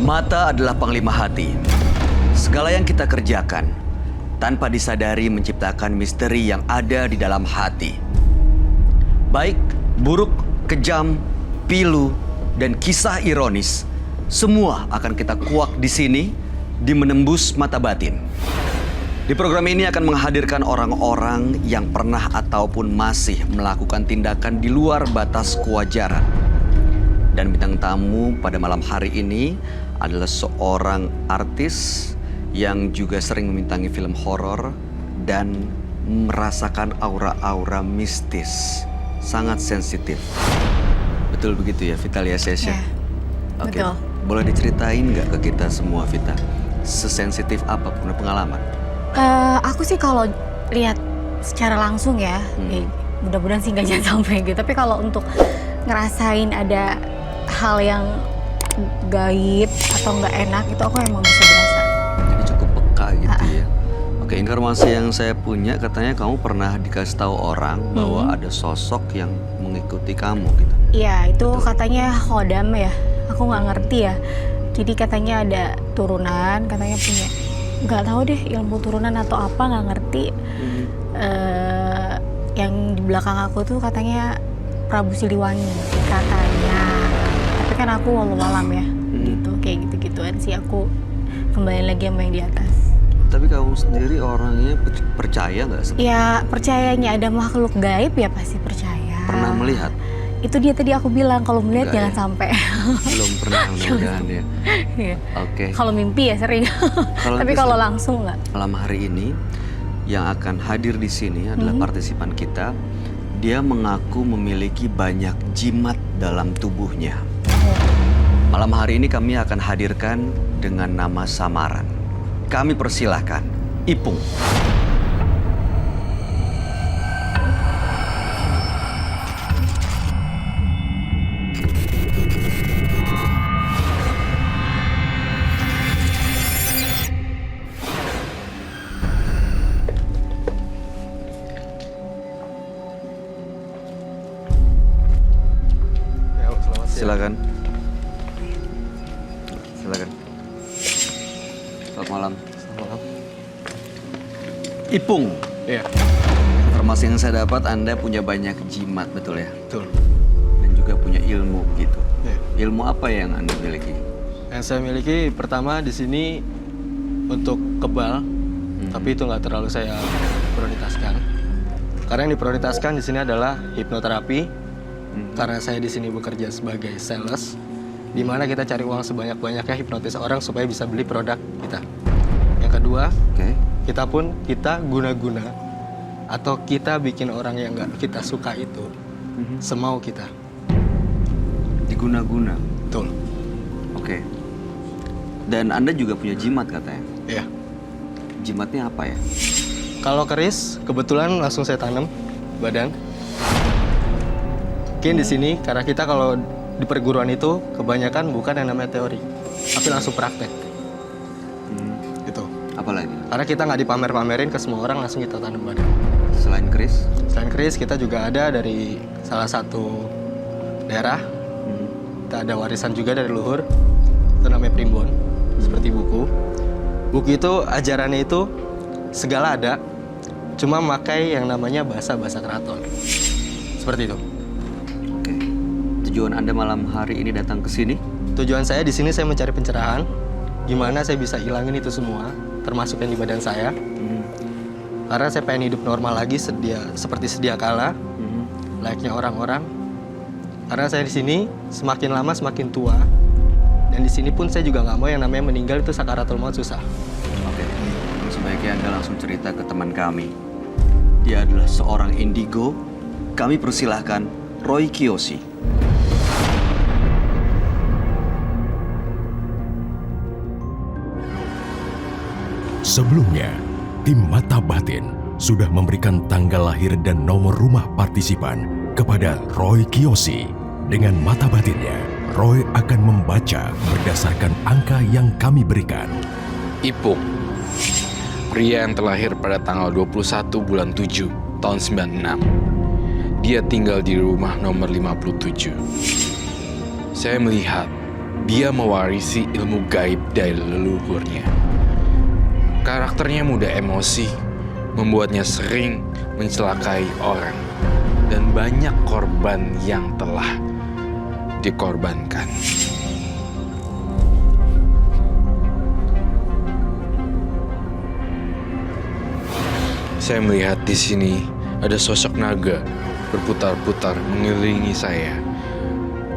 Mata adalah panglima hati. Segala yang kita kerjakan tanpa disadari menciptakan misteri yang ada di dalam hati. Baik, buruk, kejam, pilu, dan kisah ironis, semua akan kita kuak di sini di Menembus Mata Batin. Di program ini akan menghadirkan orang-orang yang pernah ataupun masih melakukan tindakan di luar batas kewajaran. Dan bintang tamu pada malam hari ini adalah seorang artis yang juga sering membintangi film horor dan merasakan aura-aura mistis. Sangat sensitif. Betul begitu ya, Vitalia Sesha? Ya, Oke. betul. Boleh diceritain nggak ke kita semua, Vita? Sesensitif apa punya pengalaman? Aku sih kalau lihat secara langsung ya, mudah-mudahan sih nggak jangan sampai gitu. Tapi kalau untuk ngerasain ada hal yang gaib atau nggak enak itu aku emang bisa berasa. Jadi cukup peka gitu ya. Oke, informasi yang saya punya katanya kamu pernah dikasih tahu orang bahwa ada sosok yang mengikuti kamu gitu. Iya, itu katanya Khodam ya. Aku nggak ngerti ya. Jadi katanya ada turunan, katanya punya nggak tahu deh ilmu turunan atau apa, nggak ngerti. Yang di belakang aku tuh katanya Prabu Siliwangi katanya. Tapi kan aku walau-walam ya, gitu kayak gitu-gituan sih, aku kembali lagi sama yang di atas. Tapi kamu sendiri orangnya percaya nggak sebenarnya? Ya percayanya ada makhluk gaib ya pasti percaya. Pernah melihat? Itu dia tadi aku bilang kalau melihat Enggak jangan ya? sampai. Belum pernah mudah-mudahan ya. Iya. Oke. Kalau mimpi ya sering. Kalau Tapi nanti kalau langsung nggak. Malam hari ini yang akan hadir di sini adalah partisipan kita. Dia mengaku memiliki banyak jimat dalam tubuhnya. Malam hari ini kami akan hadirkan dengan nama samaran. Kami persilahkan Ipung. Silakan. Silakan. Selamat malam. Malam. Ipung. Iya, Informasi yang saya dapat Anda punya banyak jimat, betul ya? betul. Dan juga punya ilmu gitu. Iya. Ilmu apa yang Anda miliki? Yang saya miliki pertama di sini untuk kebal, tapi itu nggak terlalu saya prioritaskan. Karena yang diprioritaskan di sini adalah hipnoterapi. Karena saya di sini bekerja sebagai sales, di mana kita cari uang sebanyak-banyaknya hipnotis orang supaya bisa beli produk kita. Yang kedua, Oke. kita guna-guna atau kita bikin orang yang nggak kita suka itu semau kita. Diguna-guna. Betul. Oke. Dan Anda juga punya jimat katanya. Iya. Jimatnya apa ya? Kalau keris, kebetulan langsung saya tanam badan. Mungkin di sini karena kita kalau di perguruan itu kebanyakan bukan yang namanya teori, tapi langsung praktek. Gitu. Apa lagi? Karena kita nggak dipamer-pamerin ke semua orang, langsung kita tanam badan. Selain keris? Selain keris, kita juga ada dari salah satu daerah. Kita ada warisan juga dari luhur. Itu namanya primbon, seperti buku. Buku itu ajarannya itu segala ada, cuma pakai yang namanya bahasa-bahasa keraton. Seperti itu. Oke. Tujuan Anda malam hari ini datang ke sini? Tujuan saya di sini saya mencari pencerahan, gimana saya bisa hilangin itu semua, termasuk yang di badan saya. Karena saya pengen hidup normal lagi, seperti sedia kala, layaknya orang-orang. Karena saya di sini semakin lama semakin tua, dan di sini pun saya juga nggak mau yang namanya meninggal itu sakaratul maut susah. Oke. Sebaiknya Anda langsung cerita ke teman kami. Dia adalah seorang indigo. Kami persilahkan Roy Kiyoshi. Sebelumnya, tim Mata Batin sudah memberikan tanggal lahir dan nomor rumah partisipan kepada Roy Kiyoshi. Dengan mata batinnya, Roy akan membaca berdasarkan angka yang kami berikan. Ipung, pria yang terlahir pada tanggal 21 bulan 7 tahun 96. Dia tinggal di rumah nomor 57. Saya melihat dia mewarisi ilmu gaib dari leluhurnya. Karakternya mudah emosi, membuatnya sering mencelakai orang, dan banyak korban yang telah dikorbankan. Saya melihat di sini ada sosok naga berputar-putar mengelilingi saya.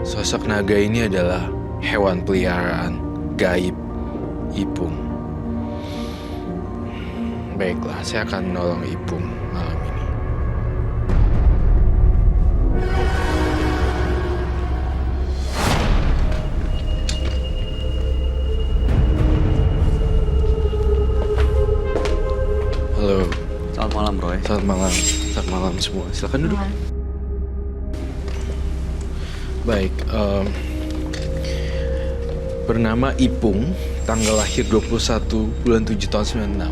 Sosok naga ini adalah hewan peliharaan gaib Ipung. Baiklah, saya akan menolong Ipung malam ini. Halo. Selamat malam, Roy. Selamat malam. Selamat malam semua. Silakan duduk. Baik, bernama Ipung, tanggal lahir 21 bulan 7 tahun 96.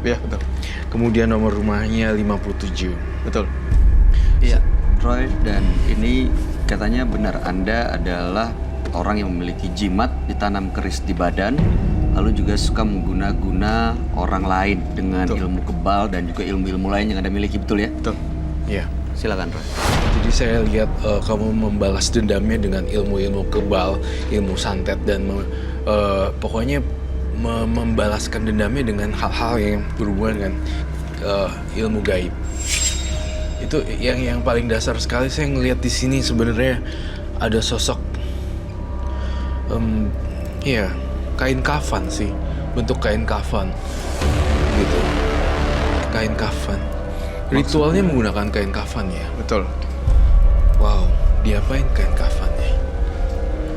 Iya, betul. Kemudian nomor rumahnya 57. Betul. Iya, Roy, dan ini katanya benar Anda adalah orang yang memiliki jimat ditanam keris di badan, lalu juga suka mengguna-guna orang lain dengan Betul. ilmu kebal dan juga ilmu-ilmu lain yang Anda miliki, betul ya? Betul. Iya. Silakan, Roy. Jadi saya lihat kamu membalas dendamnya dengan ilmu-ilmu kebal, ilmu santet, dan pokoknya membalaskan dendamnya dengan hal-hal yang berhubungan dengan ilmu gaib. Itu yang paling dasar sekali saya ngelihat di sini sebenarnya ada sosok, ya kain kafan sih, bentuk kain kafan, gitu. Kain kafan. Ritualnya menggunakan kain kafan ya. Betul. Wow, diapain kain kafannya?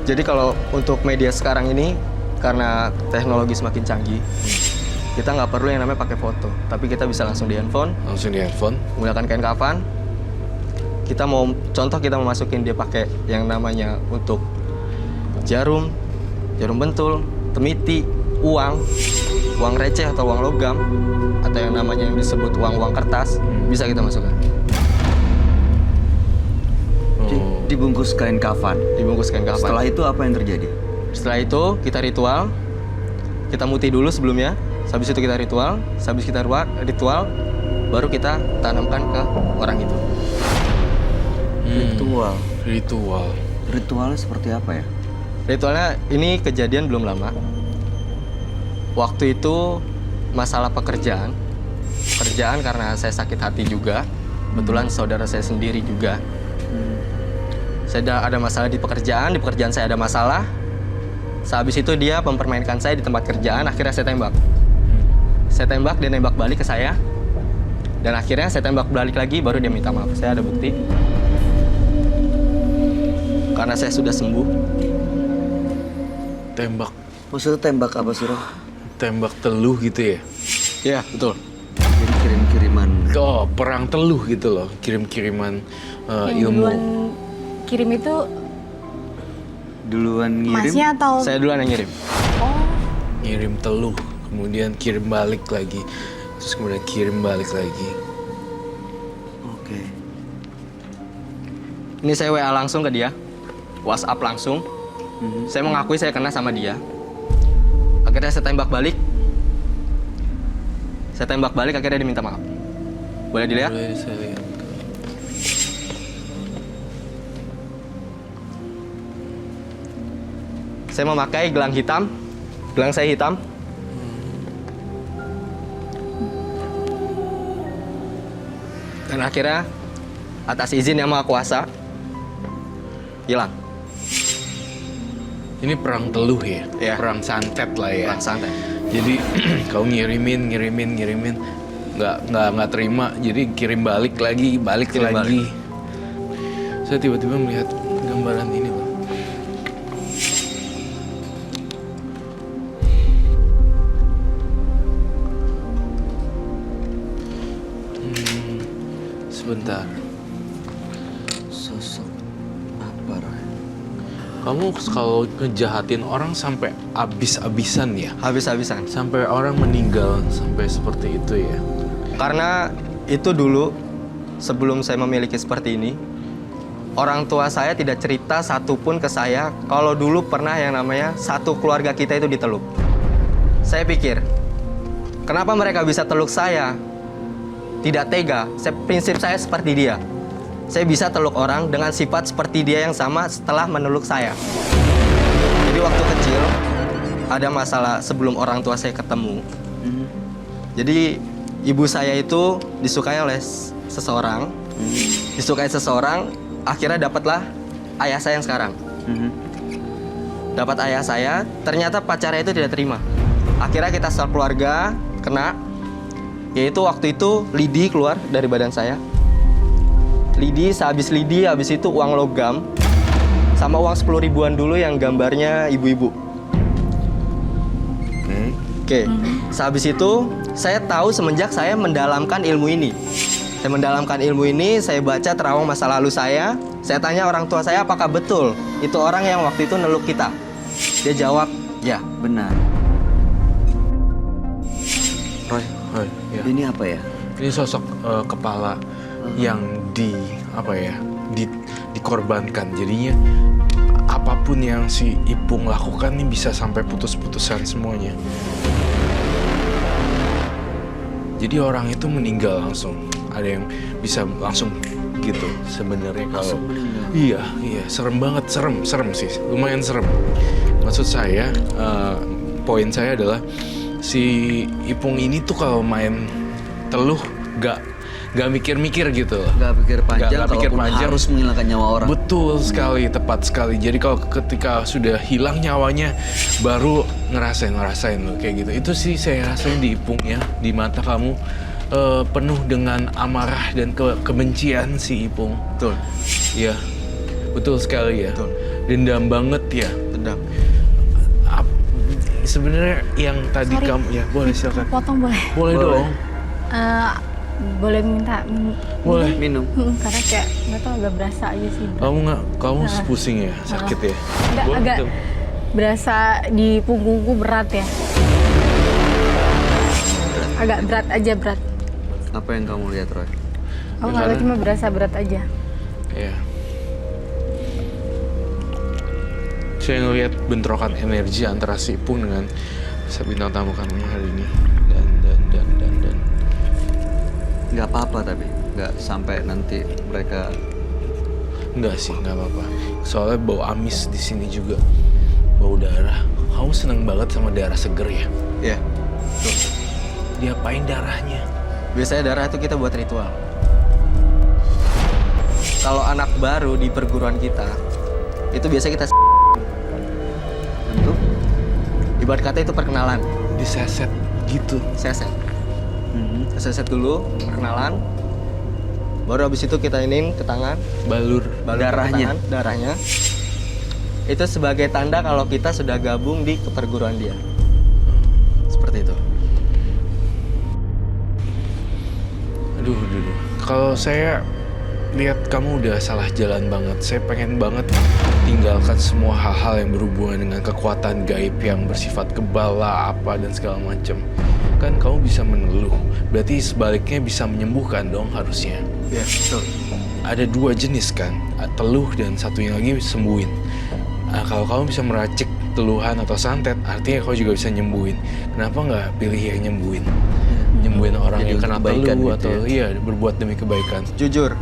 Jadi kalau untuk media sekarang ini, karena teknologi semakin canggih, kita nggak perlu yang namanya pakai foto, tapi kita bisa langsung di handphone, Langsung di handphone. menggunakan kain kafan. Kita mau masukin dia pakai yang namanya untuk jarum bentul, temiti, uang receh atau uang logam, atau yang namanya yang disebut uang kertas, bisa kita masukkan. Dibungkus kain kafan. Dibungkus kain kafan. Setelah itu apa yang terjadi? Setelah itu kita ritual, kita mutih dulu sebelumnya, habis itu kita ritual, habis kita ritual, baru kita tanamkan ke orang itu. Ritual. Ritualnya seperti apa ya? Ritualnya ini kejadian belum lama. Waktu itu masalah pekerjaan karena saya sakit hati juga. Kebetulan saudara saya sendiri juga. Saya ada masalah di pekerjaan saya ada masalah. Sehabis itu dia mempermainkan saya di tempat kerjaan, akhirnya saya tembak. Saya tembak, dia nembak balik ke saya. Dan akhirnya saya tembak balik lagi, baru dia minta maaf. Saya ada bukti. Karena saya sudah sembuh. Tembak Maksudnya tembak apa sih, Roy? tembak teluh gitu ya? Iya, betul. Jadi kirim-kiriman. Oh, perang teluh gitu loh, kirim-kiriman Yang ilmu. duluan kirim itu Duluan ngirim. masnya atau Saya duluan yang ngirim. Ngirim teluh, kemudian kirim balik lagi, terus kemudian kirim balik lagi. Oke. Ini saya WA langsung ke dia. WhatsApp langsung. Saya mengakui saya kena sama dia. Akhirnya saya tembak balik. Akhirnya dia minta maaf. Boleh dilihat? Boleh saya lihat. Saya memakai gelang hitam. Gelang saya hitam. Dan akhirnya atas izin Yang Maha Kuasa hilang. Ini perang teluh ya? Iya. Perang santet lah ya. Perang santet. Jadi kau ngirimin, nggak terima, jadi kirim balik lagi, Kirim lagi. Saya tiba-tiba melihat gambaran ini, Bang. Sebentar. Sosok apa, Roy? Kamu kalau ngejahatin orang sampai abis-abisan ya? Habis-habisan. Sampai orang meninggal, sampai seperti itu ya? Karena itu dulu sebelum saya memiliki seperti ini, orang tua saya tidak cerita satupun ke saya kalau dulu pernah yang namanya satu keluarga kita itu diteluk. Saya pikir, kenapa mereka bisa teluk saya? Tidak tega. Prinsip saya seperti dia. Saya bisa teluk orang dengan sifat seperti dia yang sama setelah meneluk saya. Jadi waktu kecil, ada masalah sebelum orang tua saya ketemu. Jadi ibu saya itu disukai oleh seseorang. Disukai seseorang, akhirnya dapatlah ayah saya yang sekarang. Dapat ayah saya, ternyata pacarnya itu tidak terima. Akhirnya kita sekeluarga kena, yaitu waktu itu lidi keluar dari badan saya. Lidi, habis itu uang logam, sama uang 10 ribuan dulu yang gambarnya ibu-ibu. Oke, sehabis itu saya tahu semenjak saya mendalamkan ilmu ini. Saya mendalamkan ilmu ini, saya baca terawang masa lalu saya tanya orang tua saya apakah betul itu orang yang waktu itu neluk kita. Dia jawab, ya. Benar. Roy, Ya. ini apa ya? Ini sosok kepala yang dikorbankan. Jadinya apapun yang si Ipung lakukan ini bisa sampai putus-putusan semuanya. Jadi orang itu meninggal langsung. Ada yang bisa langsung gitu sebenarnya kalau iya serem banget, serem sih, lumayan serem. Maksud saya poin saya adalah si Ipung ini tuh kalau main teluh gak mikir-mikir gitu. Gak pikir panjang, Gak pikir kalaupun panjang. harus menghilangkan nyawa orang. Betul sekali, tepat sekali. Jadi kalau ketika sudah hilang nyawanya, baru ngerasain loh kayak gitu. Itu sih saya rasain di Ipung ya, di mata kamu penuh dengan amarah dan kebencian si Ipung. Betul. Iya, betul sekali ya. Betul. Dendam banget ya. Dendam. Sebenarnya yang tadi Sorry. kamu ya boleh silakan. Potong boleh? Boleh dong. Boleh minta Boleh. Minum. karena kayak nggak tahu agak berasa aja sih. Kamu pusing ya, sakit ya. Nggak, Boleh agak dong. berasa di punggungku berat ya. Agak berat aja berat. Apa yang kamu lihat, Roy? Aku nggak tahu, cuma berasa berat aja. Iya. Saya ngelihat bentrokan energi antara si Ipung dengan bintang tamu kami hari ini. Dan. Nggak apa-apa tapi nggak sampai nanti mereka. Enggak sih, nggak apa-apa. Soalnya bau amis di sini juga. Bau darah. Kamu seneng banget sama darah seger ya? Iya. Tuh. Diapain darahnya? Biasanya darah itu kita buat ritual. Kalau anak baru di perguruan kita, itu biasa kita Tentu. ibarat kata itu perkenalan. Diseset gitu. Seset. Seset dulu, perkenalan. Baru habis itu kita iniin ke tangan, Balur. Darahnya. Darahnya. Itu sebagai tanda kalau kita sudah gabung di keperguruan dia. Seperti itu. Aduh. Kalau saya lihat kamu udah salah jalan banget. Saya pengen banget tinggalkan semua hal-hal yang berhubungan dengan kekuatan gaib yang bersifat kebal lah, apa dan segala macam. Kan kamu bisa meneluh, berarti sebaliknya bisa menyembuhkan dong harusnya. Iya, betul. Ada dua jenis kan, teluh dan satunya lagi sembuhin. Nah, kalau kamu bisa meracik teluhan atau santet, artinya kau juga bisa nyembuhin. Kenapa nggak pilih yang nyembuhin? Nyembuhin orang Jadi yang kena kebaikan teluh gitu atau ya? iya berbuat demi kebaikan. Jujur,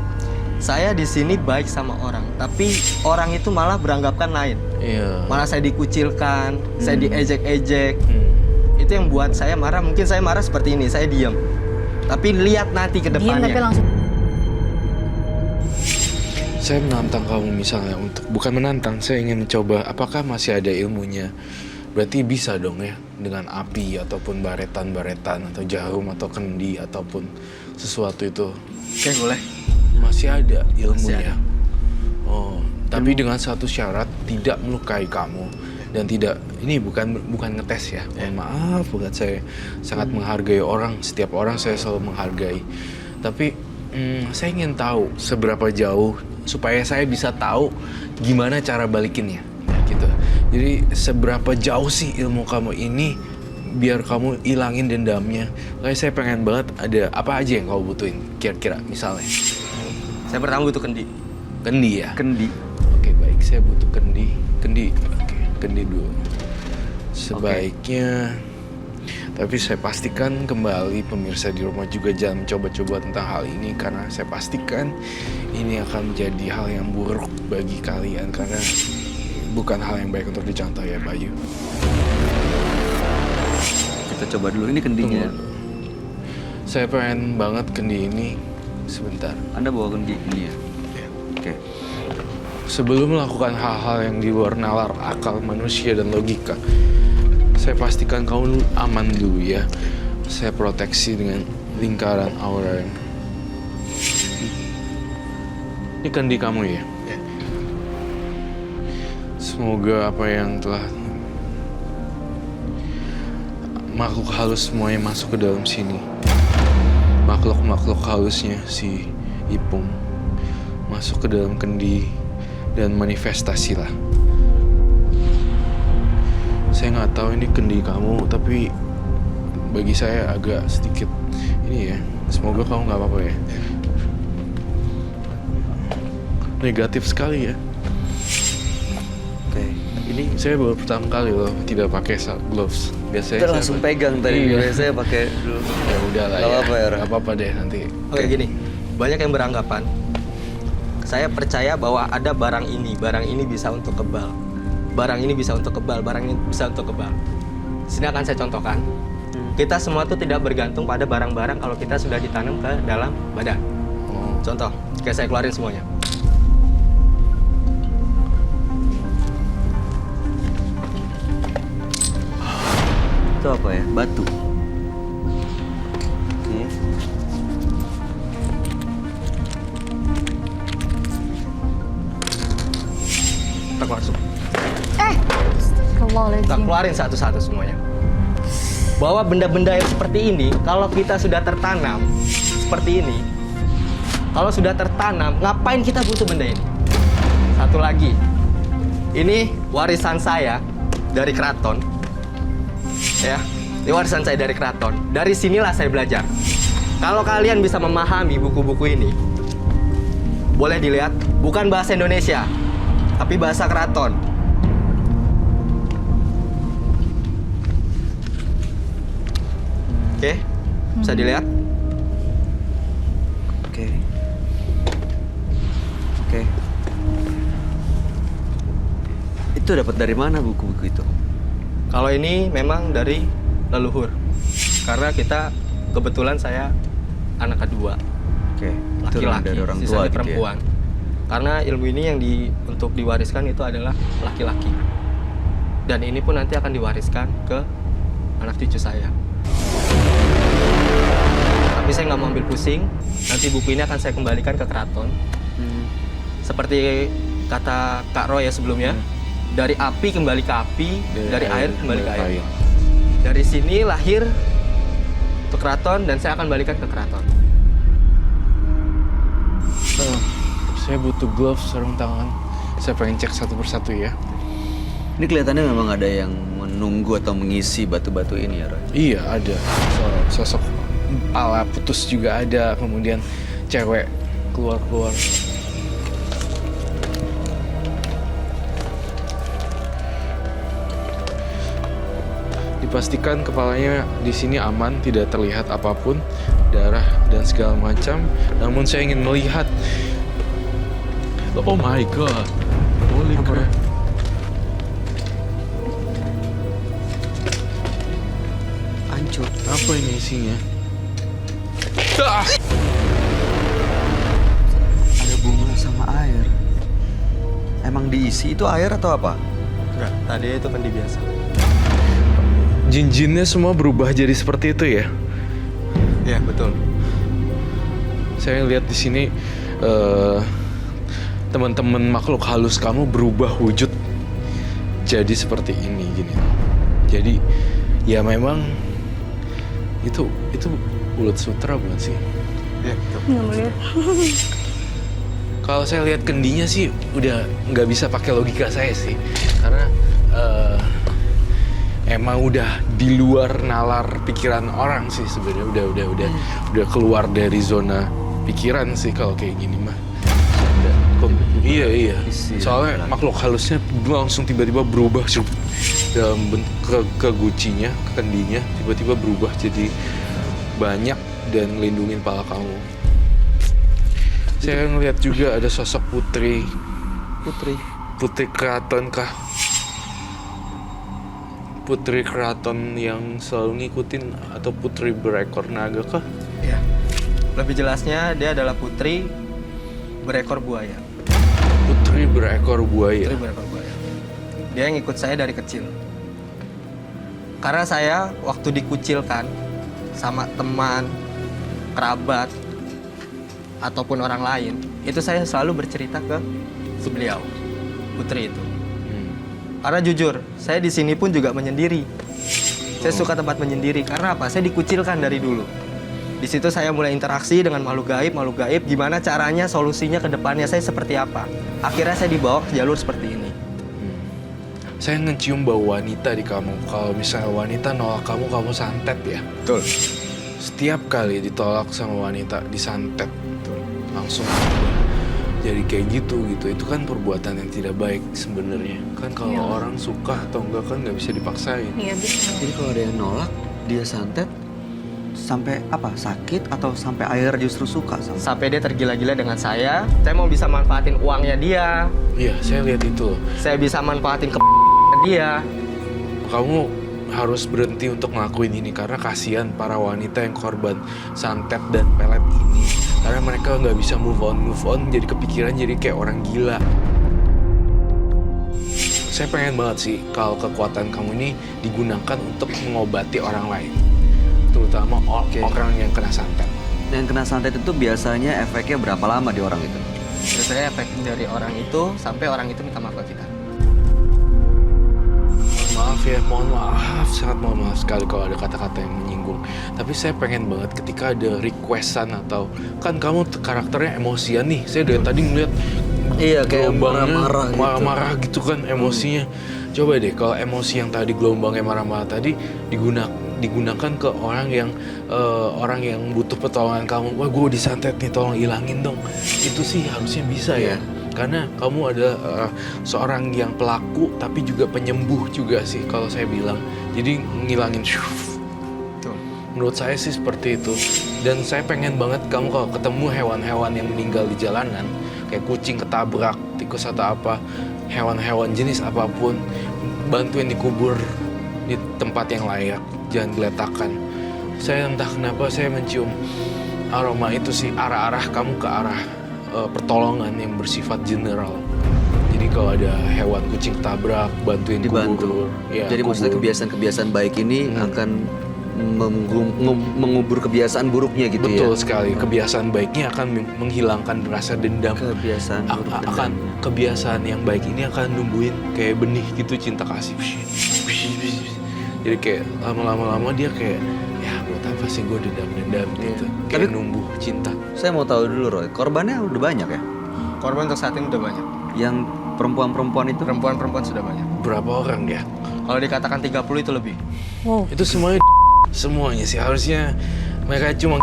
saya di sini baik sama orang, tapi orang itu malah beranggapan lain. Iya. Malah saya dikucilkan, saya diejek-ejek. Itu yang buat saya marah. Mungkin saya marah seperti ini, saya diam. Tapi lihat nanti ke Diam depannya. tapi langsung. Saya menantang kamu misalnya bukan menantang, saya ingin mencoba apakah masih ada ilmunya. Berarti bisa dong ya dengan api ataupun baretan-baretan atau jarum atau kendi ataupun sesuatu itu. Oke, boleh. Masih ada ilmunya. Masih ada. Oh, tapi dengan satu syarat tidak melukai kamu dan tidak ini bukan ngetes ya. Mohon maaf banget, saya sangat menghargai orang, setiap orang saya selalu menghargai. Tapi saya ingin tahu seberapa jauh supaya saya bisa tahu gimana cara balikinnya, gitu. Jadi seberapa jauh sih ilmu kamu ini biar kamu ilangin dendamnya. Kayak saya pengen banget ada apa aja yang kamu butuhin kira-kira misalnya. Saya pertama butuh kendi. Kendi ya? Kendi. Oke, baik. Saya butuh kendi. Kendi. Oke, kendi dulu. Sebaiknya... Tapi saya pastikan kembali pemirsa di rumah juga jangan coba-coba tentang hal ini. Karena saya pastikan ini akan menjadi hal yang buruk bagi kalian. Karena bukan hal yang baik untuk dicontoh ya, Bayu. Kita coba dulu, ini kendinya. Tunggu dulu. Saya pengen banget kendi ini. Sebentar. Anda bawa kendi ini ya? Ya. Oke. Sebelum melakukan hal-hal yang di luar nalar akal manusia dan logika, saya pastikan kamu aman dulu ya. Saya proteksi dengan lingkaran aura. Ini kendi kamu ya? Semoga apa yang telah makhluk halus semuanya masuk ke dalam sini. Makhluk-makhluk halusnya si Ipung masuk ke dalam kendi dan manifestasilah. Saya nggak tahu ini kendi kamu, tapi bagi saya agak sedikit ini ya. Semoga kamu nggak apa-apa ya. Negatif sekali ya. Oke. Ini saya baru pertama kali loh tidak pakai gloves. Biasanya Kita saya langsung pegang tadi. Iya. Biasanya saya pakai dulu. Ya udah lah Nggak ya. apa-apa ya, Ra. Nggak apa-apa deh nanti. Oke, gini. Banyak yang beranggapan saya percaya bahwa ada barang ini bisa untuk kebal. Barang ini bisa untuk kebal, barang ini bisa untuk kebal. Sini akan saya contohkan. Kita semua tuh tidak bergantung pada barang-barang kalau kita sudah ditanam ke dalam badan. Oh. Contoh, kayak saya keluarin semuanya. Itu apa ya? Batu. Oke. Kita masuk. Kita Astagfirullahaladzim. keluarin satu-satu semuanya. Bahwa benda-benda yang seperti ini, kalau kita sudah tertanam seperti ini, kalau sudah tertanam, ngapain kita butuh benda ini? Satu lagi, ini warisan saya dari keraton. Ya, ini warisan saya dari keraton. Dari sinilah saya belajar. Kalau kalian bisa memahami buku-buku ini, boleh dilihat, bukan bahasa Indonesia, tapi bahasa keraton. Oke, bisa dilihat? Oke. Oke. Itu dapat dari mana buku-buku itu? Kalau ini memang dari leluhur. Karena kita, kebetulan saya anak kedua, Oke. Itu laki-laki, dari orang tua sisanya gitu perempuan. Karena ilmu ini yang untuk diwariskan itu adalah laki-laki. Dan ini pun nanti akan diwariskan ke anak cucu saya. Tapi saya nggak mau ambil pusing. Nanti buku ini akan saya kembalikan ke keraton. Seperti kata Kak Roy ya sebelumnya, dari api kembali ke api, dari air kembali ke air. Dari sini lahir ke keraton dan saya akan balikan ke keraton. Saya butuh gloves, sarung tangan. Saya pengen cek satu persatu ya. Ini kelihatannya memang ada yang menunggu atau mengisi batu-batu ini ya, Roy? Iya, ada. Sosok pala putus juga ada. Kemudian cewek keluar-keluar. Dipastikan kepalanya di sini aman, tidak terlihat apapun, darah dan segala macam. Namun saya ingin melihat. Oh my god, holy crap. Hancur. Apa ini isinya? Ada bunga sama air. Emang diisi itu air atau apa? Enggak, tadi itu kendi biasa. Jin-jinnya semua berubah jadi seperti itu ya? Iya, betul. Saya lihat di sini teman-teman makhluk halus kamu berubah wujud jadi seperti ini gini. Jadi ya memang itu ulet sutra bukan sih? Iya, betul. Nggak melihat. Kalau saya lihat kendinya sih udah nggak bisa pakai logika saya sih, karena emang udah di luar nalar pikiran orang sih sebenarnya, udah keluar dari zona pikiran sih kalau kayak gini mah. Iya. Isi Soalnya laki-laki. makhluk halusnya langsung tiba-tiba berubah dalam bentuk ke gucinya, ke kendinya, tiba-tiba berubah jadi banyak dan lindungin pala kamu. Saya ngeliat juga ada sosok putri keraton kah? Putri keraton yang selalu ngikutin atau putri berekor naga kah? Ya. Lebih jelasnya dia adalah putri berekor buaya. Putri berekor buaya. Putri berekor buaya. Dia yang ikut saya dari kecil. Karena saya waktu dikucilkan sama teman, kerabat, ataupun orang lain, itu saya selalu bercerita ke beliau, putri itu. Karena jujur, saya di sini pun juga menyendiri. Saya suka tempat menyendiri. Karena apa? Saya dikucilkan dari dulu. Di situ saya mulai interaksi dengan makhluk gaib. Gimana caranya, solusinya ke depannya saya seperti apa. Akhirnya saya dibawa ke jalur seperti ini. Saya ngecium bau wanita di kamu. Kalau misalnya wanita nolak kamu, kamu santet ya. Betul. Setiap kali ditolak sama wanita, disantet. Langsung jadi kayak gitu. Itu kan perbuatan yang tidak baik sebenarnya. Kan kalau Iya. orang suka atau enggak kan nggak bisa dipaksain. Iya betul. Jadi kalau ada yang nolak, dia santet sampai apa? Sakit atau sampai air justru suka sama? Sampai dia tergila-gila dengan saya mau bisa manfaatin uangnya dia. Iya, saya lihat itu. Saya bisa manfaatin ke dia. Kamu harus berhenti untuk ngelakuin ini karena kasihan para wanita yang korban santet dan pelet ini. Karena mereka nggak bisa move on, jadi kepikiran jadi kayak orang gila. Saya pengen banget sih kalau kekuatan kamu ini digunakan untuk mengobati orang lain. Terutama orang yang kena santet. Yang kena santet itu biasanya efeknya berapa lama di orang itu? Biasanya efek dari orang itu sampai orang itu minta maaf ke kita. Mohon maaf, sangat mohon maaf sekali kalau ada kata-kata yang menyinggung. Tapi saya pengen banget ketika ada requestan atau kan kamu karakternya emosian nih. Saya dari tadi ngeliat Iya, kayak gelombangnya marah-marah gitu. marah-marah gitu kan emosinya. Coba deh kalau emosi yang tadi gelombangnya marah-marah tadi digunakan ke orang yang butuh pertolongan kamu. Wah, gue disantet nih, tolong ilangin dong. Itu sih harusnya bisa ya. Karena kamu ada seorang yang pelaku tapi juga penyembuh juga sih kalau saya bilang. Jadi ngilangin. Menurut saya sih seperti itu. Dan saya pengen banget kamu kalau ketemu hewan-hewan yang meninggal di jalanan, kayak kucing ketabrak, tikus atau apa, hewan-hewan jenis apapun, bantuin dikubur di tempat yang layak, jangan geletakan. Saya entah kenapa saya mencium aroma itu sih, arah-arah kamu ke arah pertolongan yang bersifat general. Jadi kalau ada hewan kucing ketabrak, bantuin Dibantu. kubur. Ya, Jadi maksudnya kubur. kebiasaan-kebiasaan baik ini akan mengubur kebiasaan buruknya gitu Betul ya? sekali, kebiasaan baiknya akan menghilangkan rasa dendam. Kebiasaan buruk dendam. Akan kebiasaan yang baik ini akan numbuhin kayak benih gitu cinta kasih. Jadi kayak lama-lama dia kayak ya buat apa sih gue dendam-dendam gitu. Kayak Tapi- numbuh cinta. Saya mau tahu dulu Roy, korbannya udah banyak ya? Korban untuk saat ini udah banyak. Yang perempuan-perempuan itu? Perempuan-perempuan sudah banyak. Berapa orang ya? Kalau dikatakan 30 itu lebih. Wow. Itu semuanya sih harusnya mereka cuma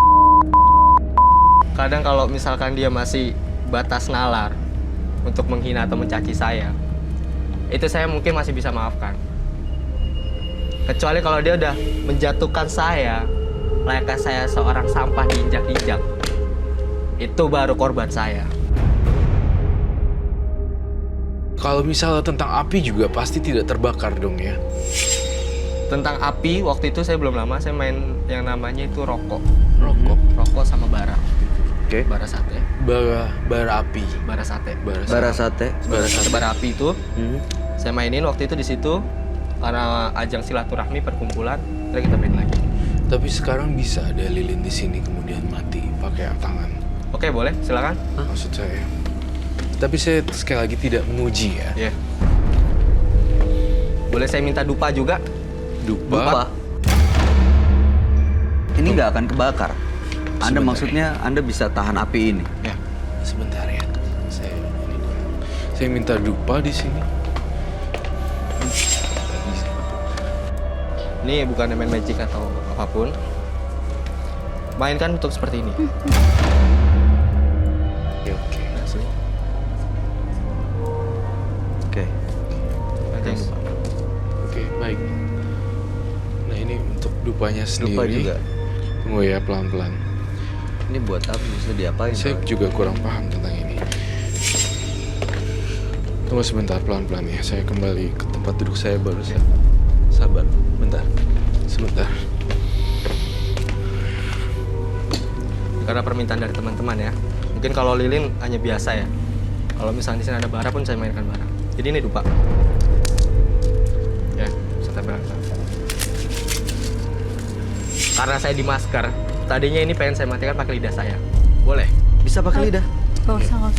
Kadang kalau misalkan dia masih batas nalar untuk menghina atau mencaci saya, itu saya mungkin masih bisa maafkan. Kecuali kalau dia udah menjatuhkan saya, layaknya saya seorang sampah diinjak-injak, itu baru korban saya. kalau misalnya tentang api juga pasti tidak terbakar dong ya. Tentang api, waktu itu saya belum lama, saya main yang namanya itu rokok. Rokok sama bara. Oke. Bara sate. Bara api. Bara sate. Bara sate. Bara api itu, Hmm. saya mainin waktu itu di situ karena ajang silaturahmi perkumpulan, terus kita main lagi. Tapi sekarang bisa ada lilin di sini kemudian mati pakai tangan. Oke, boleh, silakan. Maksud saya. Tapi saya sekali lagi tidak menguji ya. Iya. Boleh saya minta dupa juga? Dupa. Ini nggak akan kebakar. Anda Sebentar maksudnya Anda bisa tahan api ini? Ya. Sebentar ya. Saya minta dupa di sini. Ini bukan main magic atau apapun. Mainkan untuk seperti ini. Oke. Nah, sini. Baik. Nah ini untuk dupanya sendiri. Dupa juga. Tunggu ya pelan-pelan. Ini buat apa? Bisa diapain? Saya Roy? juga kurang paham tentang ini. Tunggu sebentar pelan-pelan ya. Saya kembali ke tempat duduk saya baru saya. Sabar, bentar. Sebentar. Karena permintaan dari teman-teman ya. Mungkin kalau lilin hanya biasa ya. Kalau misalnya di sini ada bara pun saya mainkan bara. Jadi ini dupa. Ya, saya tempelkan. Karena saya di masker, tadinya ini pengen saya matikan pakai lidah saya. Boleh? Bisa pakai lidah. Gak usah, gak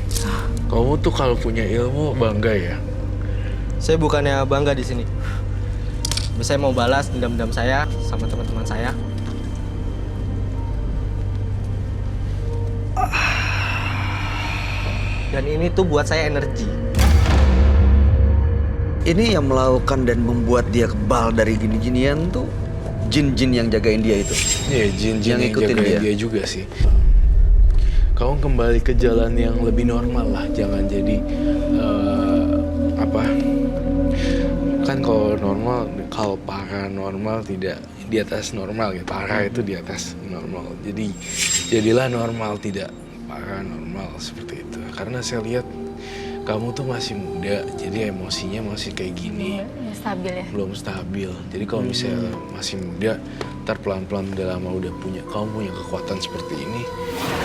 usah. Kamu tuh kalau punya ilmu bangga ya. Saya bukannya bangga di sini. Saya mau balas dendam-dendam saya sama teman-teman saya. Dan ini tuh buat saya energi. Ini yang melakukan dan membuat dia kebal dari gini-ginian tuh jin-jin yang jagain dia itu. Iya, jin-jin Yang yang ngikutin jagain dia. dia juga sih. Kamu kembali ke jalan yang lebih normal lah, jangan jadi apa? Kan kalau normal, kalau paranormal tidak di atas normal ya, para itu di atas normal. Jadi jadilah normal, tidak paranormal seperti itu. Karena saya lihat kamu tuh masih muda, jadi emosinya masih kayak gini. Belum stabil ya. Belum stabil. Jadi kalau misalnya masih muda, ntar pelan-pelan udah lama udah kamu punya kekuatan seperti ini,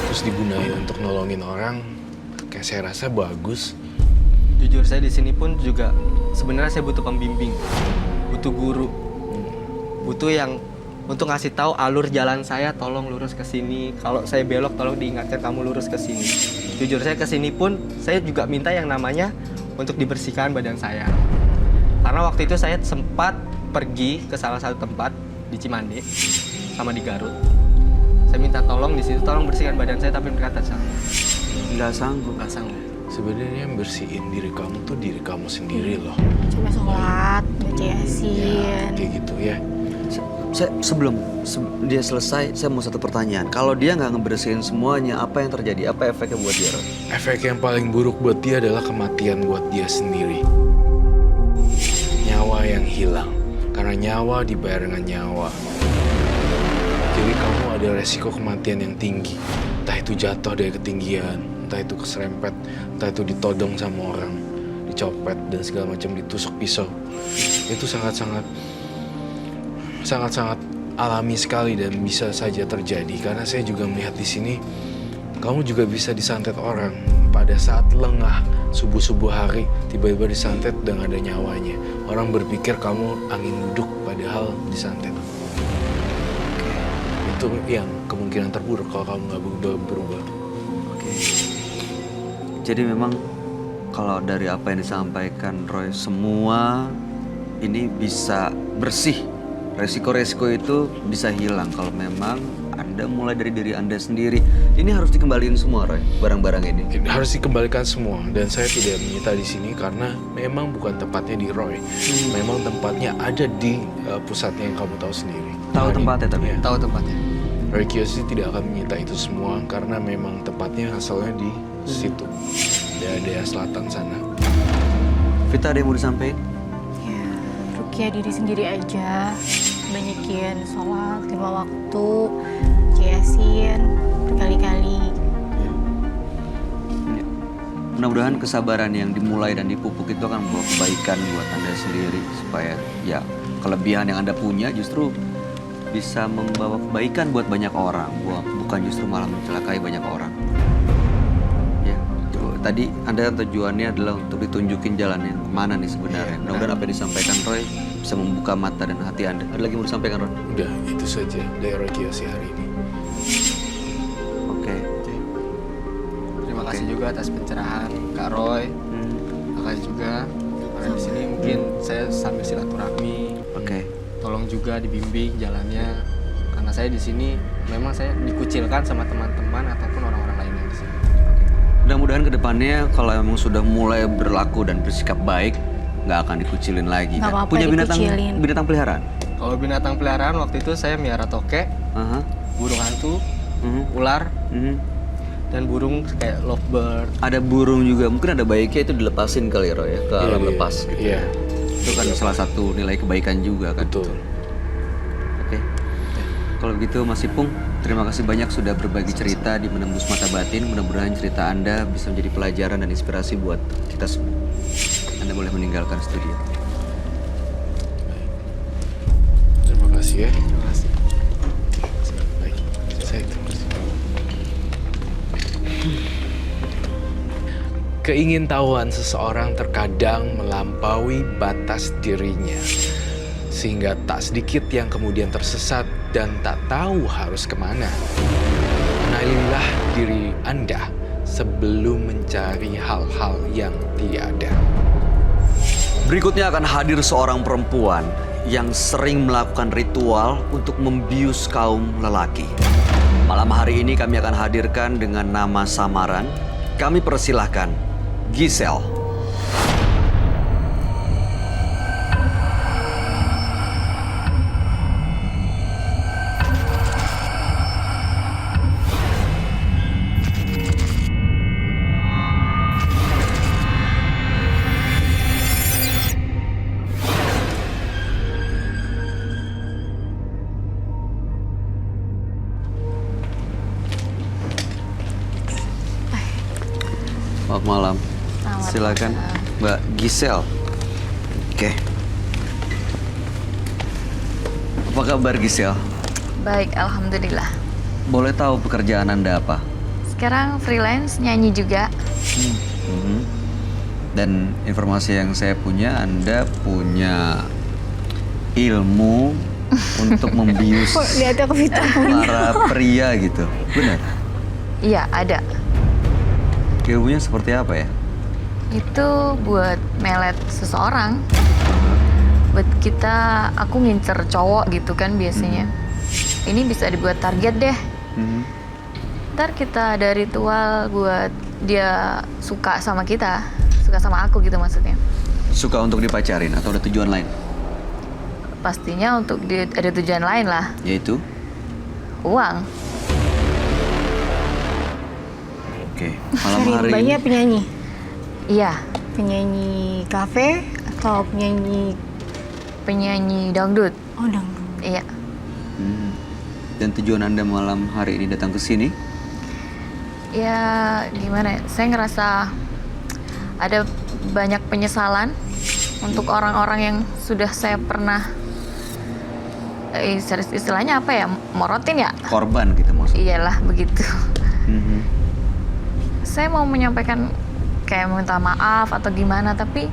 terus digunain untuk nolongin orang, kayak saya rasa bagus. Jujur saya di sini pun juga sebenarnya saya butuh pembimbing, butuh guru, butuh yang untuk ngasih tahu alur jalan saya, tolong lurus ke sini. Kalau saya belok, tolong diingatkan kamu lurus ke sini. Jujur saya ke sini pun saya juga minta yang namanya untuk dibersihkan badan saya. Karena waktu itu saya sempat pergi ke salah satu tempat di Cimande sama di Garut. Saya minta tolong di situ, tolong bersihkan badan saya, tapi mereka tak sanggup. Nggak sanggup. Nggak sanggup. Sebenarnya yang bersihin diri kamu tuh diri kamu sendiri loh. Coba sholat, baca Ya, yasin. kayak gitu ya. Sebelum dia selesai, saya mau satu pertanyaan. Kalau dia nggak ngebersihin semuanya, apa yang terjadi? Apa efeknya buat dia, Roy? Efek yang paling buruk buat dia adalah kematian buat dia sendiri. Nyawa yang hilang. Karena nyawa dibayar dengan nyawa. Jadi kamu ada resiko kematian yang tinggi. Entah itu jatuh dari ketinggian, entah itu keserempet, entah itu ditodong sama orang, dicopet dan segala macam, ditusuk pisau. Itu sangat-sangat alami sekali dan bisa saja terjadi. Karena saya juga melihat di sini kamu juga bisa disantet orang pada saat lengah subuh-subuh hari, tiba-tiba disantet dan ada nyawanya. Orang berpikir kamu angin duduk padahal disantet. Itu yang kemungkinan terburuk kalau kamu nggak berubah. Oke. Jadi memang kalau dari apa yang disampaikan Roy, semua ini bisa bersih. Resiko-resiko itu bisa hilang kalau memang Anda mulai dari diri Anda sendiri. Ini harus dikembaliin semua, Roy, barang-barang ini. Harus dikembalikan semua dan saya tidak menyita di sini karena memang bukan tempatnya di Roy. Memang tempatnya ada di pusatnya yang kamu tahu sendiri. Tahu tempatnya tapi? Iya. Tahu tempatnya. Roy Kiyoshi tidak akan menyita itu semua karena memang tempatnya asalnya di situ, daerah selatan sana. Vita, ada yang mau disampaikan? Ya, rukyah diri sendiri aja. Banyakin sholat 5 waktu, baca yasin berkali-kali. Mudah-mudahan kesabaran yang dimulai dan dipupuk itu akan membawa kebaikan buat Anda sendiri. Supaya ya kelebihan yang Anda punya justru bisa membawa kebaikan buat banyak orang. Bukan justru malah mencelakai banyak orang. Ya, tadi Anda tujuannya adalah untuk ditunjukin jalan yang kemana nih sebenarnya. Mudah-mudahan apa yang disampaikan Roy bisa membuka mata dan hati Anda. Ada lagi mau disampaikan, Roy? Udah, itu saja dari Roy Kiyoshi hari ini. Oke. Terima kasih juga atas pencerahan Kak Roy. Makasih juga karena di sini mungkin saya sambil silaturahmi. Oke. Tolong juga dibimbing jalannya karena saya di sini memang saya dikucilkan sama teman-teman ataupun orang-orang lain yang di sini. Mudah-mudahan kedepannya kalau memang sudah mulai berlaku dan bersikap baik, nggak akan dikucilin lagi. Nggak kan? apa-apa Punya dikucilin. binatang peliharaan? Kalau binatang peliharaan waktu itu saya miara tokek, Aha. burung hantu, Mhm. ular, Mhm. dan burung kayak lovebird. Ada burung juga, mungkin ada baiknya itu dilepasin kali ya, Roy, ya, ke alam lepas. Gitu. Iya. Itu kan salah satu nilai kebaikan juga kan. Betul. Oke. Kalau begitu Mas Ipung, terima kasih banyak sudah berbagi cerita di Menembus Mata Batin. Mudah-mudahan cerita Anda bisa menjadi pelajaran dan inspirasi buat kita semua. Anda boleh meninggalkan studio. Terima kasih ya. Terima kasih. Baik, saya terima kasih. Keingintahuan seseorang terkadang melampaui batas dirinya, sehingga tak sedikit yang kemudian tersesat dan tak tahu harus kemana. Kenalilah diri Anda sebelum mencari hal-hal yang tiada. Berikutnya akan hadir seorang perempuan yang sering melakukan ritual untuk membius kaum lelaki. Malam hari ini kami akan hadirkan dengan nama samaran. Kami persilahkan Giselle. Selamat malam. Silakan Mbak Giselle. Oke. Apa kabar Giselle? Baik, alhamdulillah. Boleh tahu pekerjaan Anda apa? Sekarang freelance nyanyi juga. Dan informasi yang saya punya, Anda punya ilmu untuk membius Kok lihatnya ke Vita punya? para pria gitu. Benar? Iya, ada. Ilmunya seperti apa ya? Itu buat melet seseorang. Buat kita, aku ngincer cowok gitu kan biasanya. Ini bisa dibuat target deh. Ntar kita ada ritual buat dia suka sama kita. Suka sama aku gitu maksudnya. Suka untuk dipacarin atau ada tujuan lain? Pastinya untuk ada tujuan lain lah. Yaitu? Uang. Oke. Malam Sorry, hari Mbaknya penyanyi? Iya, Penyanyi kafe atau penyanyi... penyanyi dangdut. Oh, dangdut. Iya. Dan tujuan Anda malam hari ini datang ke sini? Ya gimana ya, saya ngerasa ada banyak penyesalan untuk orang-orang yang sudah saya pernah istilahnya apa ya, morotin ya? Korban gitu maksudnya? Iyalah begitu. Mhm. Saya mau menyampaikan kayak minta maaf atau gimana, tapi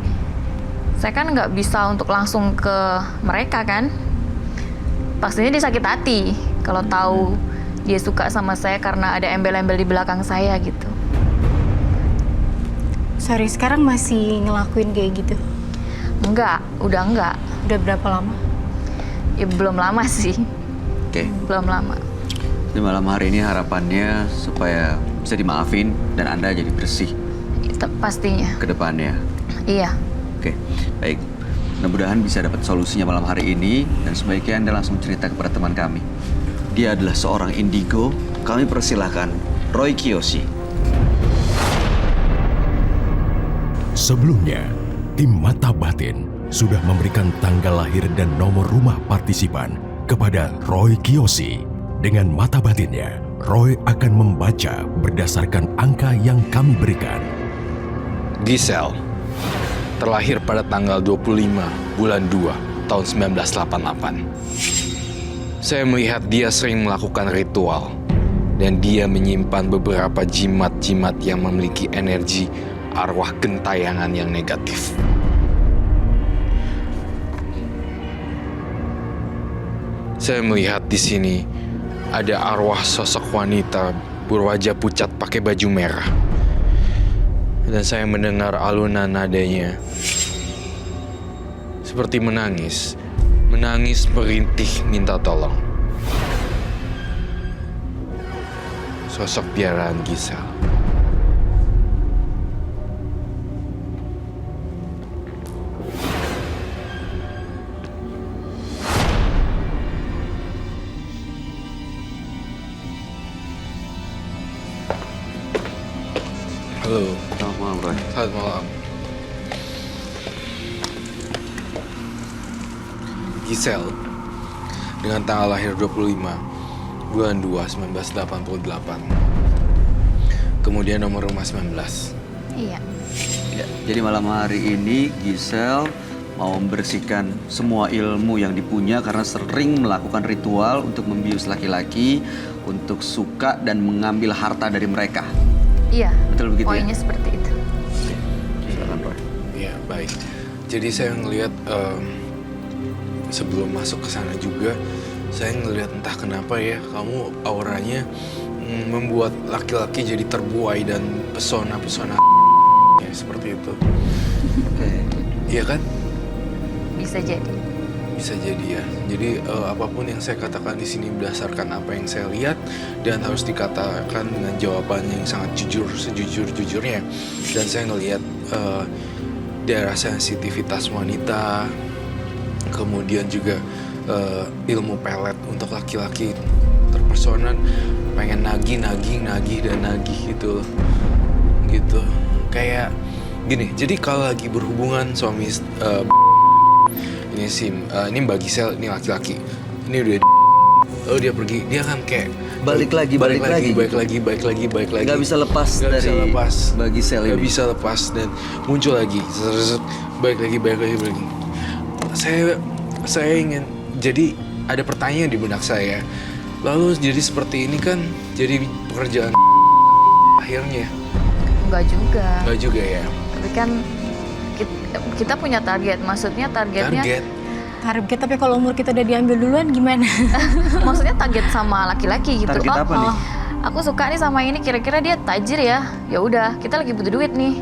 saya kan nggak bisa untuk langsung ke mereka kan. Pastinya dia sakit hati kalau tahu dia suka sama saya karena ada embel-embel di belakang saya gitu. Sorry, sekarang masih ngelakuin kayak gitu? Enggak, udah enggak. Udah berapa lama? Ya belum lama sih, Oke. belum lama. Di malam hari ini harapannya supaya bisa dimaafin dan Anda jadi bersih Pastinya, ke depannya. iya. Oke, baik. Mudah-mudahan bisa dapat solusinya malam hari ini dan sebaiknya Anda langsung cerita kepada teman kami. Dia adalah seorang indigo. Kami persilahkan Roy Kiyoshi. Sebelumnya, tim Mata Batin sudah memberikan tanggal lahir dan nomor rumah partisipan kepada Roy Kiyoshi. Dengan mata batinnya, Roy akan membaca berdasarkan angka yang kami berikan. Giselle terlahir pada tanggal 25 bulan 2 tahun 1988. Saya melihat dia sering melakukan ritual dan dia menyimpan beberapa jimat-jimat yang memiliki energi arwah gentayangan yang negatif. Saya melihat di sini ada arwah sosok wanita berwajah pucat pakai baju merah. Dan saya mendengar alunan nadanya seperti menangis merintih minta tolong. Sosok piaraan Giselle. Halo. Selamat malam, Roy. Selamat malam. Giselle dengan tanggal lahir 25 bulan 2 1988. Kemudian nomor rumah 19. Iya. Ya, jadi malam hari ini Giselle mau membersihkan semua ilmu yang dipunya karena sering melakukan ritual untuk membius laki-laki untuk suka dan mengambil harta dari mereka. Iya. Betul begitu Poinnya ya? seperti itu. Silakan Roy. Ya, baik. Jadi saya ngelihat sebelum masuk ke sana juga, saya ngelihat entah kenapa ya, kamu auranya membuat laki-laki jadi terbuai dan pesona-pesona ya, seperti itu. Oke. Iya kan? Bisa jadi. Bisa jadi ya. Jadi apapun yang saya katakan di sini berdasarkan apa yang saya lihat dan harus dikatakan dengan jawaban yang sangat jujur, sejujur-jujurnya. Dan saya ngelihat daerah sensitivitas wanita, kemudian juga ilmu pelet untuk laki-laki terpesona, pengen nagih gitu loh. Gitu. Kayak gini, jadi kalau lagi berhubungan suami ini Mbak Giselle, ini laki-laki, ini udah dia pergi, dia kan kayak Balik lagi. baik lagi. Gak bisa lepas dari Mbak Giselle Gak ini. bisa lepas dan muncul lagi, baik lagi. Saya ingin, jadi ada pertanyaan di benak saya. Lalu jadi seperti ini kan jadi pekerjaan akhirnya. Enggak juga. Enggak juga ya. Tapi kan kita punya target. Maksudnya targetnya Target, tapi kalau umur kita udah diambil duluan gimana? maksudnya target sama laki-laki gitu. Target apa nih? Aku suka nih sama ini, kira-kira dia tajir ya. Ya udah, kita lagi butuh duit nih.